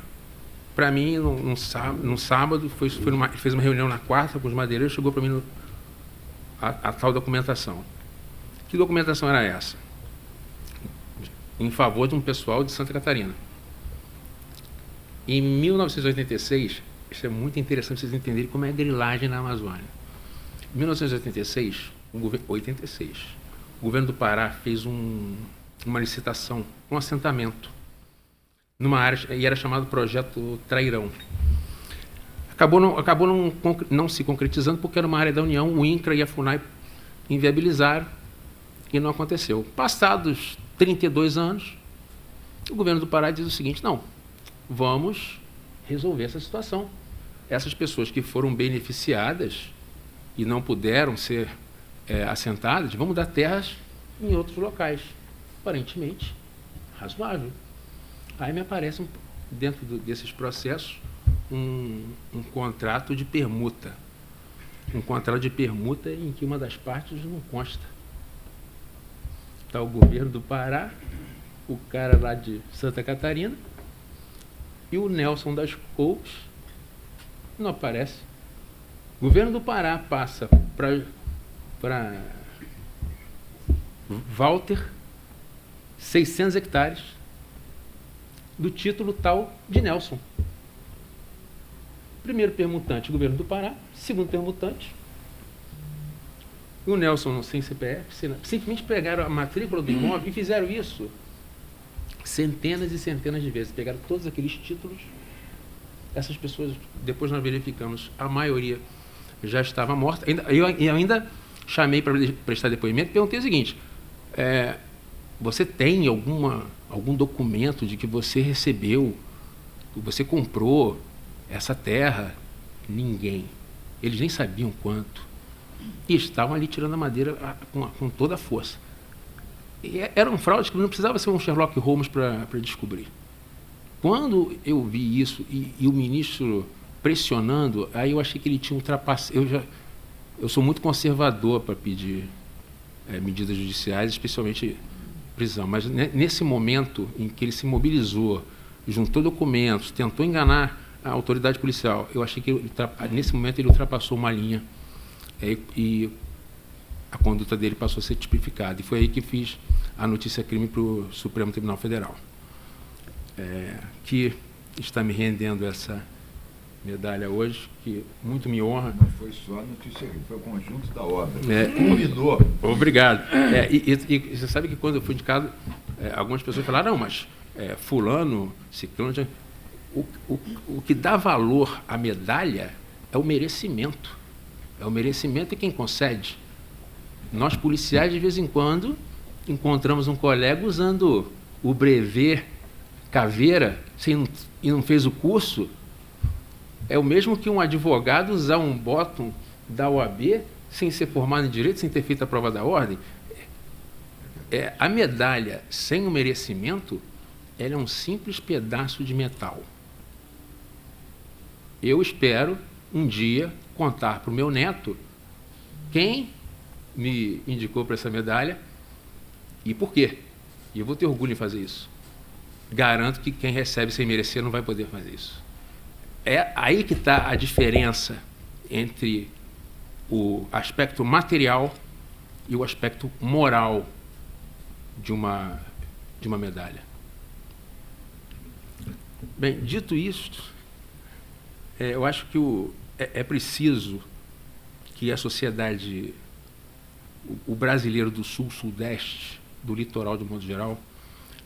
para mim no sábado, fez uma reunião na quarta com os madeireiros, chegou para mim a tal documentação. Que documentação era essa? Em favor de um pessoal de Santa Catarina. Em 1986, isso é muito interessante vocês entenderem como é a grilagem na Amazônia. Em 1986, o governo do Pará fez uma licitação, um assentamento, numa área, e era chamado Projeto Trairão. Acabou não se concretizando porque era uma área da União, o INCRA e a FUNAI inviabilizaram e não aconteceu. Passados 32 anos, o governo do Pará diz o seguinte: não, vamos resolver essa situação. Essas pessoas que foram beneficiadas e não puderam ser assentadas, vamos dar terras em outros locais. Aparentemente, razoável. Aí me aparece, dentro desses processos, um contrato de permuta. Um contrato de permuta em que uma das partes não consta. Está o governo do Pará, o cara lá de Santa Catarina e o Nelson das Couves não aparece. O governo do Pará passa para Walter 600 hectares do título tal de Nelson. Primeiro permutante, o governo do Pará. Segundo permutante, o Nelson, sem CPF, simplesmente pegaram a matrícula do imóvel e fizeram isso centenas e centenas de vezes. Pegaram todos aqueles títulos. Essas pessoas, depois nós verificamos, a maioria já estava morta. Eu ainda chamei para prestar depoimento e perguntei o seguinte: você tem algum documento de que você recebeu, que você comprou essa terra? Ninguém. Eles nem sabiam quanto. E estavam ali tirando a madeira com toda a força. E era um fraude que não precisava ser um Sherlock Holmes para descobrir. Quando eu vi isso e o ministro pressionando, aí eu achei que ele tinha ultrapassado. Eu sou muito conservador para pedir medidas judiciais, especialmente prisão. Mas nesse momento em que ele se mobilizou, juntou documentos, tentou enganar a autoridade policial, eu achei que nesse momento ele ultrapassou uma linha. E a conduta dele passou a ser tipificada. E foi aí que fiz a notícia-crime para o Supremo Tribunal Federal, que está me rendendo essa medalha hoje, que muito me honra. Não foi só a notícia-crime, foi o conjunto da obra. Culminou. Obrigado. E você sabe que quando eu fui indicado, algumas pessoas falaram: não, mas fulano, ciclano... O que dá valor à medalha é o merecimento. É o merecimento e quem concede. Nós, policiais, de vez em quando, encontramos um colega usando o brevet caveira e não fez o curso. É o mesmo que um advogado usar um bottom da OAB sem ser formado em direito, sem ter feito a prova da ordem. A medalha sem o merecimento, ela é um simples pedaço de metal. Eu espero um dia contar para o meu neto quem me indicou para essa medalha e por quê. E eu vou ter orgulho em fazer isso. Garanto que quem recebe sem merecer não vai poder fazer isso. É aí que está a diferença entre o aspecto material e o aspecto moral de uma medalha. Bem, dito isto, eu acho que é preciso que a sociedade, o brasileiro do sul, sudeste, do litoral de modo geral,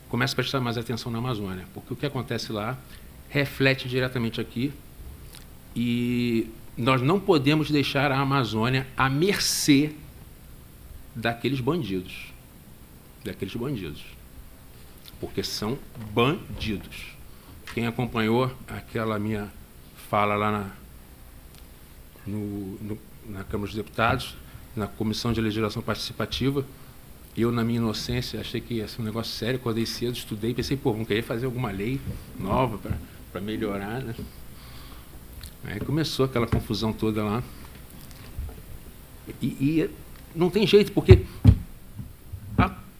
comece a prestar mais atenção na Amazônia, porque o que acontece lá reflete diretamente aqui e nós não podemos deixar a Amazônia à mercê daqueles bandidos. Porque são bandidos. Quem acompanhou aquela minha fala lá na Câmara dos Deputados, na Comissão de Legislação Participativa, eu, na minha inocência, achei que ia ser um negócio sério, acordei cedo, estudei, pensei, vamos querer fazer alguma lei nova para melhorar, né? Aí começou aquela confusão toda lá. E não tem jeito, porque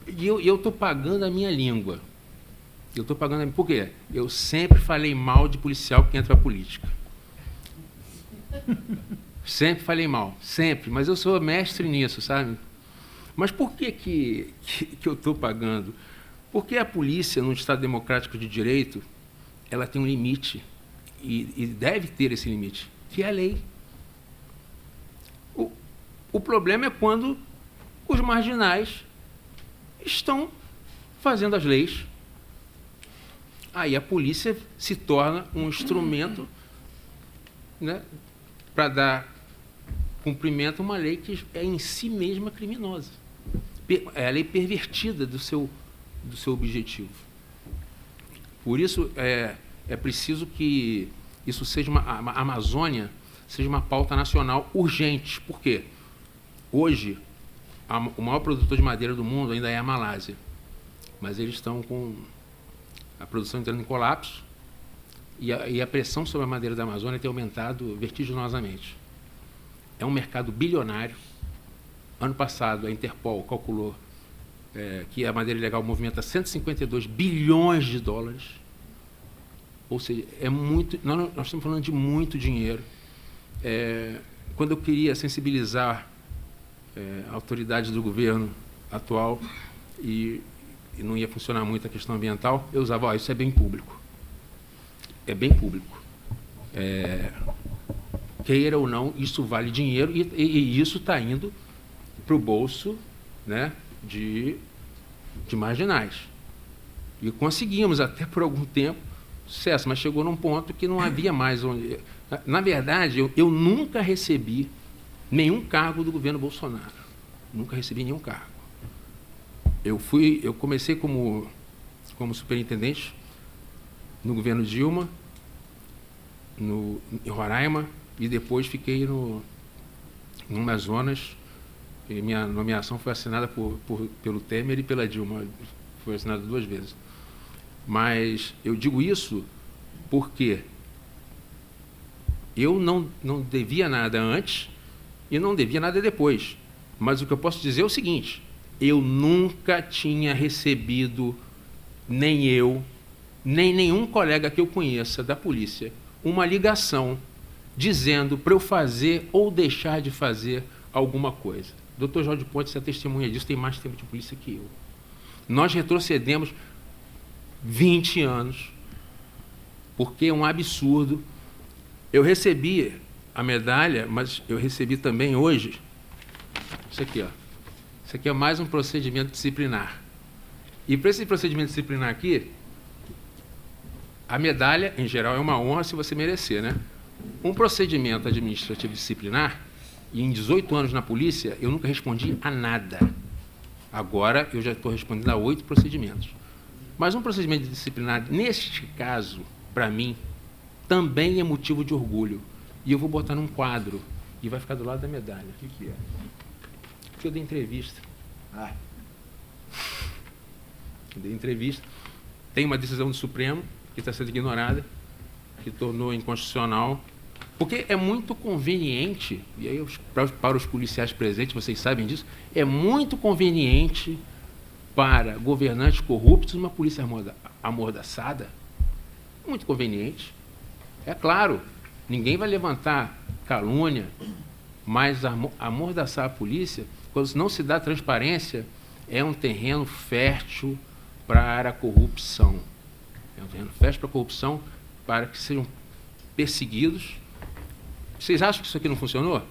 eu estou pagando a minha língua. Por quê? Eu sempre falei mal de policial que entra para a política. Sempre falei mal, sempre. Mas eu sou mestre nisso, sabe? Mas por que eu estou pagando? Porque a polícia, num Estado democrático de direito, ela tem um limite, e deve ter esse limite, que é a lei. O problema é quando os marginais estão fazendo as leis. Aí a polícia se torna um instrumento, né, para dar cumprimento a uma lei que é em si mesma criminosa. É a lei pervertida do seu objetivo. Por isso, é preciso que isso seja a Amazônia seja uma pauta nacional urgente. Por quê? Hoje, o maior produtor de madeira do mundo ainda é a Malásia. Mas eles estão com a produção entrando em colapso e a pressão sobre a madeira da Amazônia tem aumentado vertiginosamente. É um mercado bilionário. Ano passado, a Interpol calculou que a madeira ilegal movimenta 152 bilhões de dólares. Ou seja, é muito. Nós estamos falando de muito dinheiro. Quando eu queria sensibilizar autoridades do governo atual e não ia funcionar muito a questão ambiental, eu usava, isso é bem público. É bem público. Queira ou não, isso vale dinheiro e isso está indo para o bolso, né, de marginais. E conseguimos, até por algum tempo, sucesso, mas chegou num ponto que não havia mais onde... Na verdade, eu nunca recebi nenhum cargo do governo Bolsonaro. Nunca recebi nenhum cargo. Eu comecei como superintendente no governo Dilma, em Roraima, e depois fiquei no Amazonas. E minha nomeação foi assinada pelo Temer e pela Dilma. Foi assinada 2 vezes. Mas eu digo isso porque eu não devia nada antes e não devia nada depois. Mas o que eu posso dizer é o seguinte: eu nunca tinha recebido, nem eu, nem nenhum colega que eu conheça da polícia, uma ligação dizendo para eu fazer ou deixar de fazer alguma coisa. O Dr. Jorge Pontes é testemunha disso, tem mais tempo de polícia que eu. Nós retrocedemos 20 anos, porque é um absurdo. Eu recebi a medalha, mas eu recebi também hoje, isso aqui, ó. Isso aqui é mais um procedimento disciplinar. E para esse procedimento disciplinar aqui, a medalha, em geral, é uma honra se você merecer, né? Um procedimento administrativo disciplinar, e em 18 anos na polícia, eu nunca respondi a nada. Agora, eu já estou respondendo a 8 procedimentos. Mas um procedimento disciplinar, neste caso, para mim, também é motivo de orgulho. E eu vou botar num quadro, e vai ficar do lado da medalha. O que é? Que eu dei entrevista. dei entrevista. Tem uma decisão do Supremo que está sendo ignorada, que tornou inconstitucional, porque é muito conveniente, e aí para os policiais presentes, vocês sabem disso, é muito conveniente para governantes corruptos uma polícia amordaçada. Muito conveniente. É claro, ninguém vai levantar calúnia, mas amordaçar a polícia, quando não se dá transparência, é um terreno fértil para a corrupção. É um terreno fértil para a corrupção, para que sejam perseguidos. Vocês acham que isso aqui não funcionou?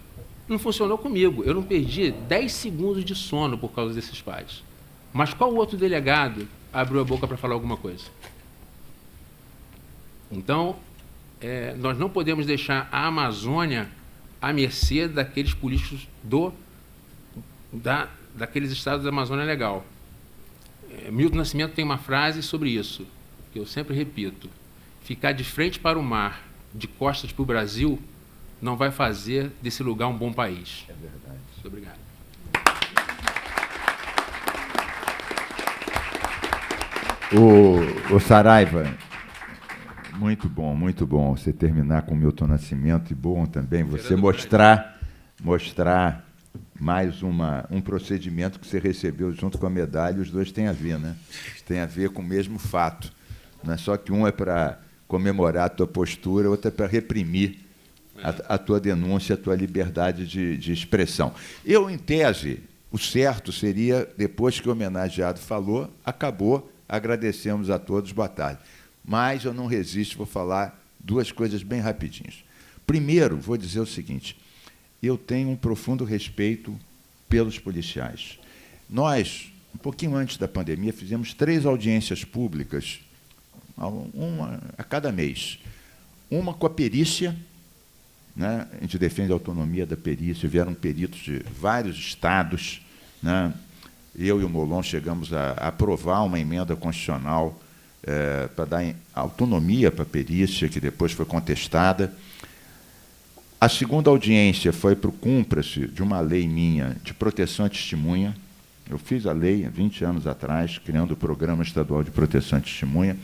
Não funcionou comigo. Eu não perdi 10 segundos de sono por causa desses pais. Mas qual outro delegado abriu a boca para falar alguma coisa? Então, nós não podemos deixar a Amazônia à mercê daqueles políticos daqueles estados da Amazônia Legal. Milton Nascimento tem uma frase sobre isso, que eu sempre repito: ficar de frente para o mar, de costas para o Brasil, não vai fazer desse lugar um bom país. É verdade. Muito obrigado. O Saraiva, muito bom você terminar com Milton Nascimento, e bom também você mostrar mais um procedimento que você recebeu junto com a medalha. Os dois têm a ver, né? Tem a ver com o mesmo fato. Não é só que um é para comemorar a tua postura, outro é para reprimir a tua denúncia, a tua liberdade de expressão. Eu, em tese, o certo seria, depois que o homenageado falou, acabou, agradecemos a todos, boa tarde. Mas eu não resisto, vou falar duas coisas bem rapidinhas. Primeiro, vou dizer o seguinte: eu tenho um profundo respeito pelos policiais. Nós, um pouquinho antes da pandemia, fizemos 3 audiências públicas, uma a cada mês. Uma com a perícia, né? A gente defende a autonomia da perícia, vieram peritos de vários estados, né? Eu e o Molon chegamos a aprovar uma emenda constitucional para dar autonomia para a perícia, que depois foi contestada. A segunda audiência foi para o cúmplice de uma lei minha de proteção à testemunha. Eu fiz a lei há 20 anos atrás, criando o Programa Estadual de Proteção à Testemunha.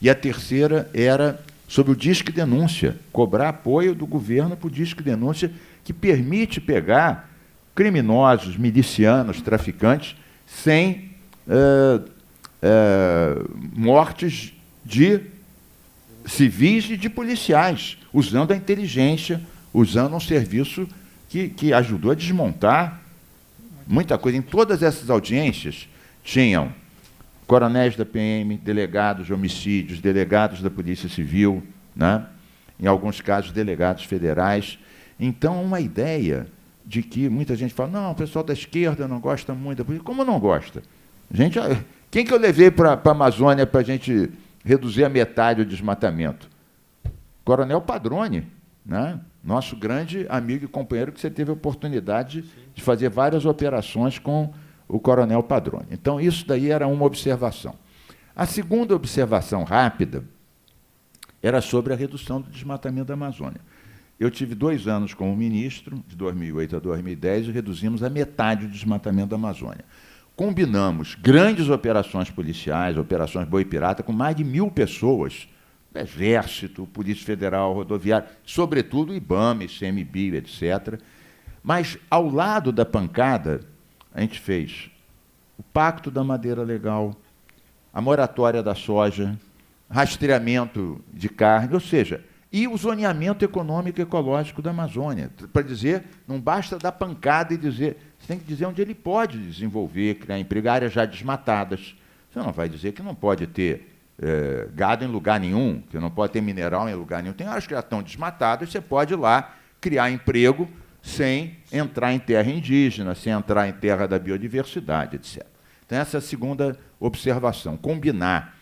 E a terceira era sobre o Disque Denúncia, cobrar apoio do governo para o Disque Denúncia, que permite pegar criminosos, milicianos, traficantes, sem mortes de civis e de policiais, usando a inteligência, usando um serviço que ajudou a desmontar muita coisa. Em todas essas audiências tinham coronéis da PM, delegados de homicídios, delegados da Polícia Civil, né? Em alguns casos, delegados federais. Então, uma ideia de que muita gente fala, não, o pessoal da esquerda não gosta muito da polícia. Como não gosta? Gente, quem que eu levei para a Amazônia para a gente reduzir a metade o desmatamento? Coronel Padrone, né? Nosso grande amigo e companheiro, que você teve a oportunidade de fazer várias operações com o Coronel Padrone. Então, isso daí era uma observação. A segunda observação rápida era sobre a redução do desmatamento da Amazônia. Eu tive 2 anos como ministro, de 2008 a 2010, e reduzimos a metade o desmatamento da Amazônia. Combinamos grandes operações policiais, operações Boi Pirata, com mais de 1.000 pessoas, Exército, Polícia Federal, Rodoviária, sobretudo IBAMA, ICMBio, etc. Mas, ao lado da pancada, a gente fez o Pacto da Madeira Legal, a moratória da soja, rastreamento de carne, ou seja, e o zoneamento econômico e ecológico da Amazônia. Para dizer, não basta dar pancada e dizer, você tem que dizer onde ele pode desenvolver, criar emprego, áreas já desmatadas. Você não vai dizer que não pode ter gado em lugar nenhum, que não pode ter mineral em lugar nenhum. Tem áreas que já estão desmatadas, você pode ir lá criar emprego sem entrar em terra indígena, sem entrar em terra da biodiversidade, etc. Então, essa é a segunda observação, combinar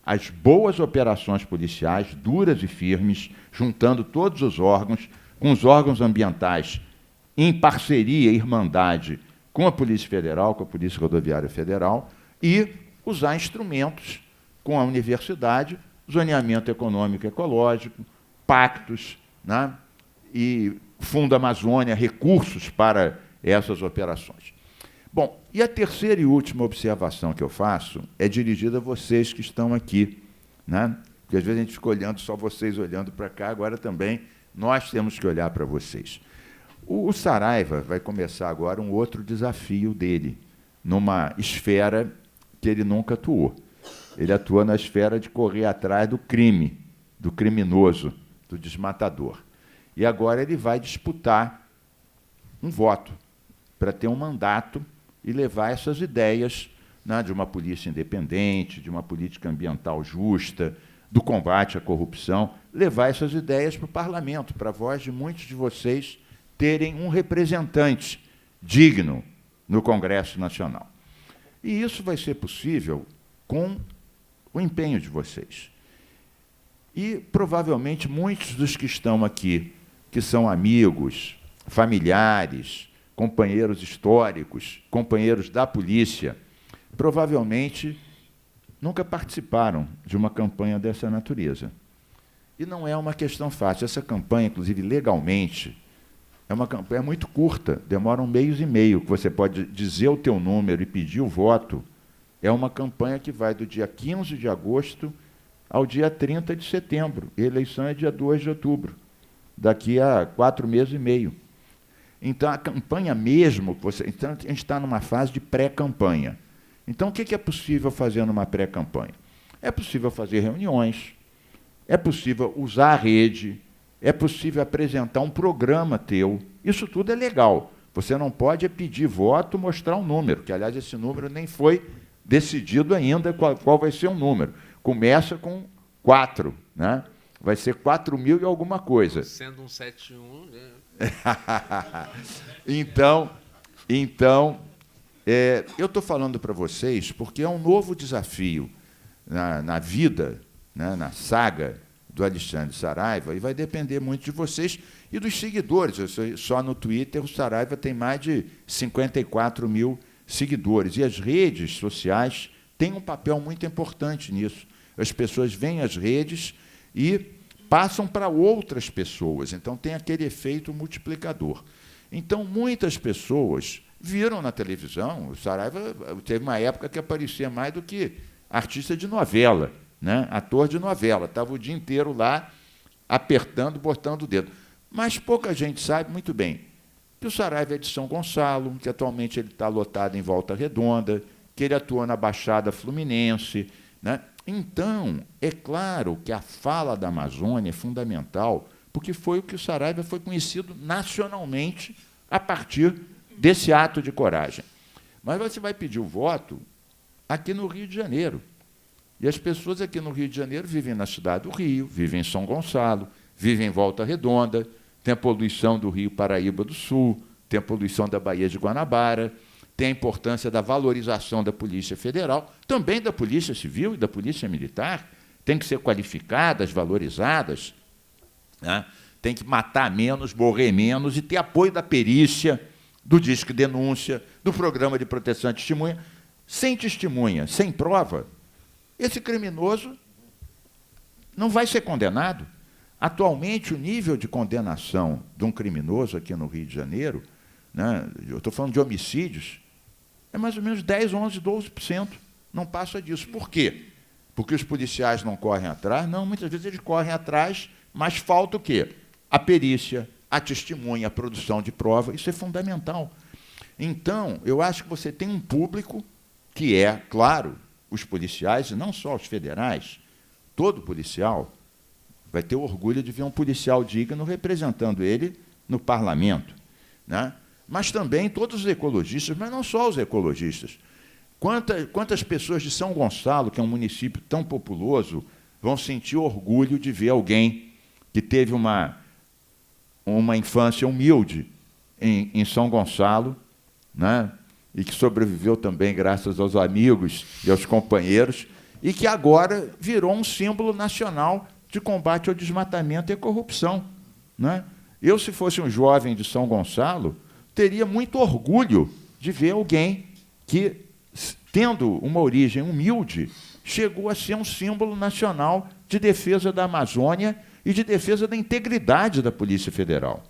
as boas operações policiais, duras e firmes, juntando todos os órgãos, com os órgãos ambientais, em parceria, irmandade com a Polícia Federal, com a Polícia Rodoviária Federal, e usar instrumentos com a universidade, zoneamento econômico e ecológico, pactos, né? E Fundo Amazônia, recursos para essas operações. Bom, e a terceira e última observação que eu faço é dirigida a vocês que estão aqui, né? Porque às vezes a gente fica olhando, só vocês olhando para cá, agora também nós temos que olhar para vocês. O Saraiva vai começar agora um outro desafio dele, numa esfera que ele nunca atuou. Ele atua na esfera de correr atrás do crime, do criminoso, do desmatador. E agora ele vai disputar um voto para ter um mandato e levar essas ideias, né, de uma polícia independente, de uma política ambiental justa, do combate à corrupção, levar essas ideias para o parlamento, para a voz de muitos de vocês terem um representante digno no Congresso Nacional. E isso vai ser possível com o empenho de vocês. E, provavelmente, muitos dos que estão aqui, que são amigos, familiares, companheiros históricos, companheiros da polícia, provavelmente nunca participaram de uma campanha dessa natureza. E não é uma questão fácil. Essa campanha, inclusive, legalmente, é uma campanha muito curta, demora 1 mês e meio, que você pode dizer o teu número e pedir o voto. É uma campanha que vai do dia 15 de agosto ao dia 30 de setembro. E a eleição é dia 2 de outubro, daqui a 4 meses e meio. Então, a campanha mesmo, então, a gente está numa fase de pré-campanha. Então, o que é possível fazer numa pré-campanha? É possível fazer reuniões, é possível usar a rede, é possível apresentar um programa teu. Isso tudo é legal. Você não pode pedir voto, mostrar um número, que, aliás, esse número nem foi decidido ainda qual vai ser o número. Começa com 4, né? Vai ser 4.000 e alguma coisa. Sendo um 71, né? Então, eu estou falando para vocês porque é um novo desafio na vida, né, na saga do Alexandre Saraiva, e vai depender muito de vocês e dos seguidores. Só no Twitter o Saraiva tem mais de 54 mil seguidores. E as redes sociais têm um papel muito importante nisso. As pessoas veem as redes e passam para outras pessoas. Então, tem aquele efeito multiplicador. Então, muitas pessoas viram na televisão. O Saraiva teve uma época que aparecia mais do que artista de novela, né? Ator de novela. Estava o dia inteiro lá, apertando, botando o dedo. Mas pouca gente sabe muito bem que o Saraiva é de São Gonçalo, que atualmente ele está lotado em Volta Redonda, que ele atua na Baixada Fluminense, né? Então, é claro que a fala da Amazônia é fundamental, porque foi o que o Saraiva foi conhecido nacionalmente a partir desse ato de coragem. Mas você vai pedir o voto aqui no Rio de Janeiro. E as pessoas aqui no Rio de Janeiro vivem na cidade do Rio, vivem em São Gonçalo, vivem em Volta Redonda, tem a poluição do Rio Paraíba do Sul, tem a poluição da Baía de Guanabara, tem a importância da valorização da Polícia Federal, também da Polícia Civil e da Polícia Militar, tem que ser qualificadas, valorizadas, né? Tem que matar menos, morrer menos e ter apoio da perícia, do Disque Denúncia, do Programa de Proteção à Testemunha. Sem testemunha, sem prova, esse criminoso não vai ser condenado. Atualmente, o nível de condenação de um criminoso aqui no Rio de Janeiro, né, eu estou falando de homicídios, é mais ou menos 10, 11, 12%. Não passa disso. Por quê? Porque os policiais não correm atrás? Não, muitas vezes eles correm atrás, mas falta o quê? A perícia, a testemunha, a produção de prova. Isso é fundamental. Então, eu acho que você tem um público que é, claro, os policiais, e não só os federais, todo policial vai ter orgulho de ver um policial digno representando ele no parlamento, né? Mas também todos os ecologistas, mas não só os ecologistas. Quantas pessoas de São Gonçalo, que é um município tão populoso, vão sentir orgulho de ver alguém que teve uma infância humilde em São Gonçalo, né? E que sobreviveu também graças aos amigos e aos companheiros, e que agora virou um símbolo nacional de combate ao desmatamento e à corrupção, né? Eu, se fosse um jovem de São Gonçalo, teria muito orgulho de ver alguém que, tendo uma origem humilde, chegou a ser um símbolo nacional de defesa da Amazônia e de defesa da integridade da Polícia Federal,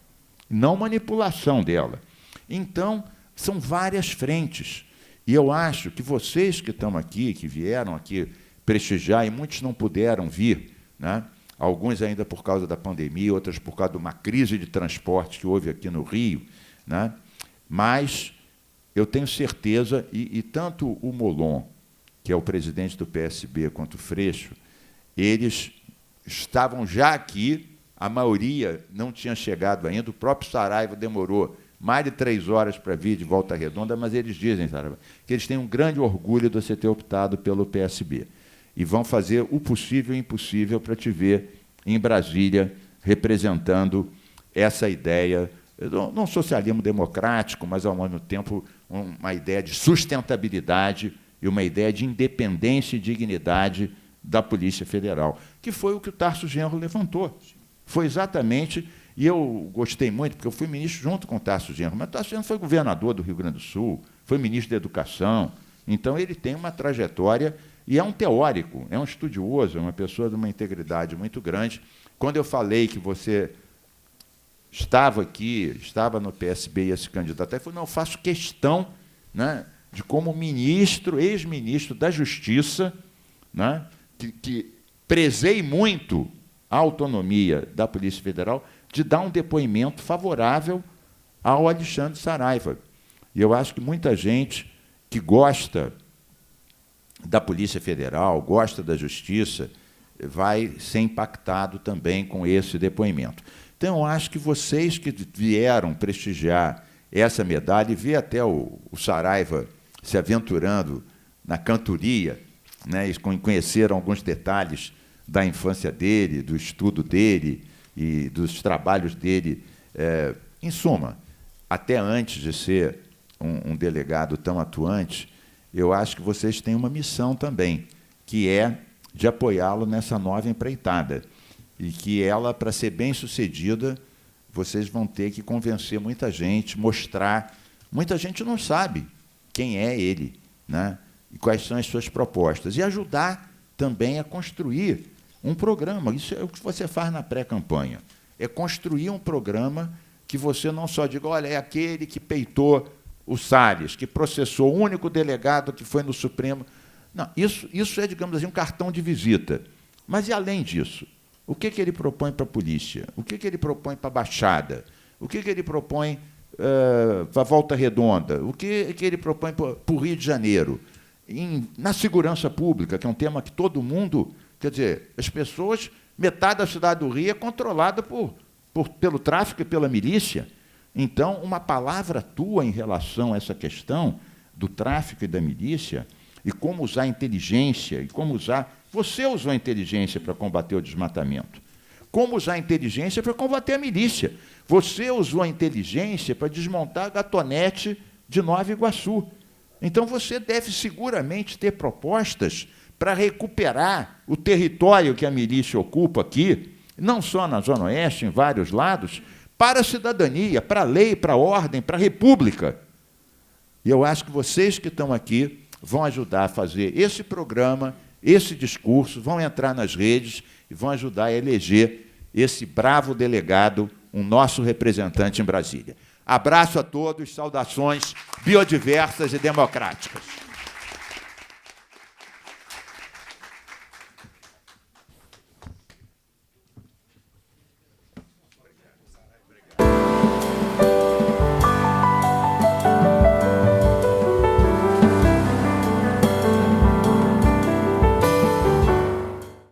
não manipulação dela. Então, São várias frentes. E eu acho que vocês que estão aqui, que vieram aqui prestigiar, e muitos não puderam vir, né? Alguns ainda por causa da pandemia, outros por causa de uma crise de transporte que houve aqui no Rio, né? Mas eu tenho certeza, e tanto o Molon, que é o presidente do PSB, quanto o Freixo, eles estavam já aqui, a maioria não tinha chegado ainda, o próprio Saraiva demorou mais de 3 horas para vir de Volta Redonda, mas eles dizem, Saraiva, que eles têm um grande orgulho de você ter optado pelo PSB. E vão fazer o possível e o impossível para te ver em Brasília representando essa ideia, não socialismo democrático, mas, ao mesmo tempo, uma ideia de sustentabilidade e uma ideia de independência e dignidade da Polícia Federal, que foi o que o Tarso Genro levantou. Foi exatamente, e eu gostei muito, porque eu fui ministro junto com o Tarso Genro, mas o Tarso Genro foi governador do Rio Grande do Sul, foi ministro da Educação, então ele tem uma trajetória, e é um teórico, é um estudioso, é uma pessoa de uma integridade muito grande. Quando eu falei que você estava aqui, estava no PSB e ia se candidatar, ele falou, não, eu faço questão, né, de como ministro, ex-ministro da Justiça, né, que prezei muito a autonomia da Polícia Federal, de dar um depoimento favorável ao Alexandre Saraiva. E eu acho que muita gente que gosta da Polícia Federal, gosta da Justiça, vai ser impactado também com esse depoimento. Então, eu acho que vocês que vieram prestigiar essa medalha, e ver até o Saraiva se aventurando na cantoria, né, e conheceram alguns detalhes da infância dele, do estudo dele e dos trabalhos dele. Em suma, até antes de ser um delegado tão atuante, eu acho que vocês têm uma missão também, que é de apoiá-lo nessa nova empreitada, e que ela, para ser bem-sucedida, vocês vão ter que convencer muita gente, mostrar. Muita gente não sabe quem é ele, né, e quais são as suas propostas, e ajudar também a construir um programa. Isso é o que você faz na pré-campanha, é construir um programa que você não só diga, olha, é aquele que peitou o Salles, que processou o único delegado que foi no Supremo. Não, isso é, digamos assim, um cartão de visita. Mas, e além disso, o que ele propõe para a polícia? O que ele propõe para a Baixada? O que ele propõe para a Volta Redonda? O que ele propõe para o Rio de Janeiro? Na segurança pública, que é um tema que todo mundo... Quer dizer, as pessoas... Metade da cidade do Rio é controlada pelo tráfico e pela milícia. Então, uma palavra tua em relação a essa questão do tráfico e da milícia, e como usar a inteligência, e como usar... Você usou a inteligência para combater o desmatamento. Como usar a inteligência para combater a milícia. Você usou a inteligência para desmontar a gatonete de Nova Iguaçu. Então, você deve seguramente ter propostas para recuperar o território que a milícia ocupa aqui, não só na Zona Oeste, em vários lados, para a cidadania, para a lei, para a ordem, para a república. E eu acho que vocês que estão aqui vão ajudar a fazer esse programa, esse discurso, vão entrar nas redes e vão ajudar a eleger esse bravo delegado, um nosso representante em Brasília. Abraço a todos, saudações biodiversas e democráticas.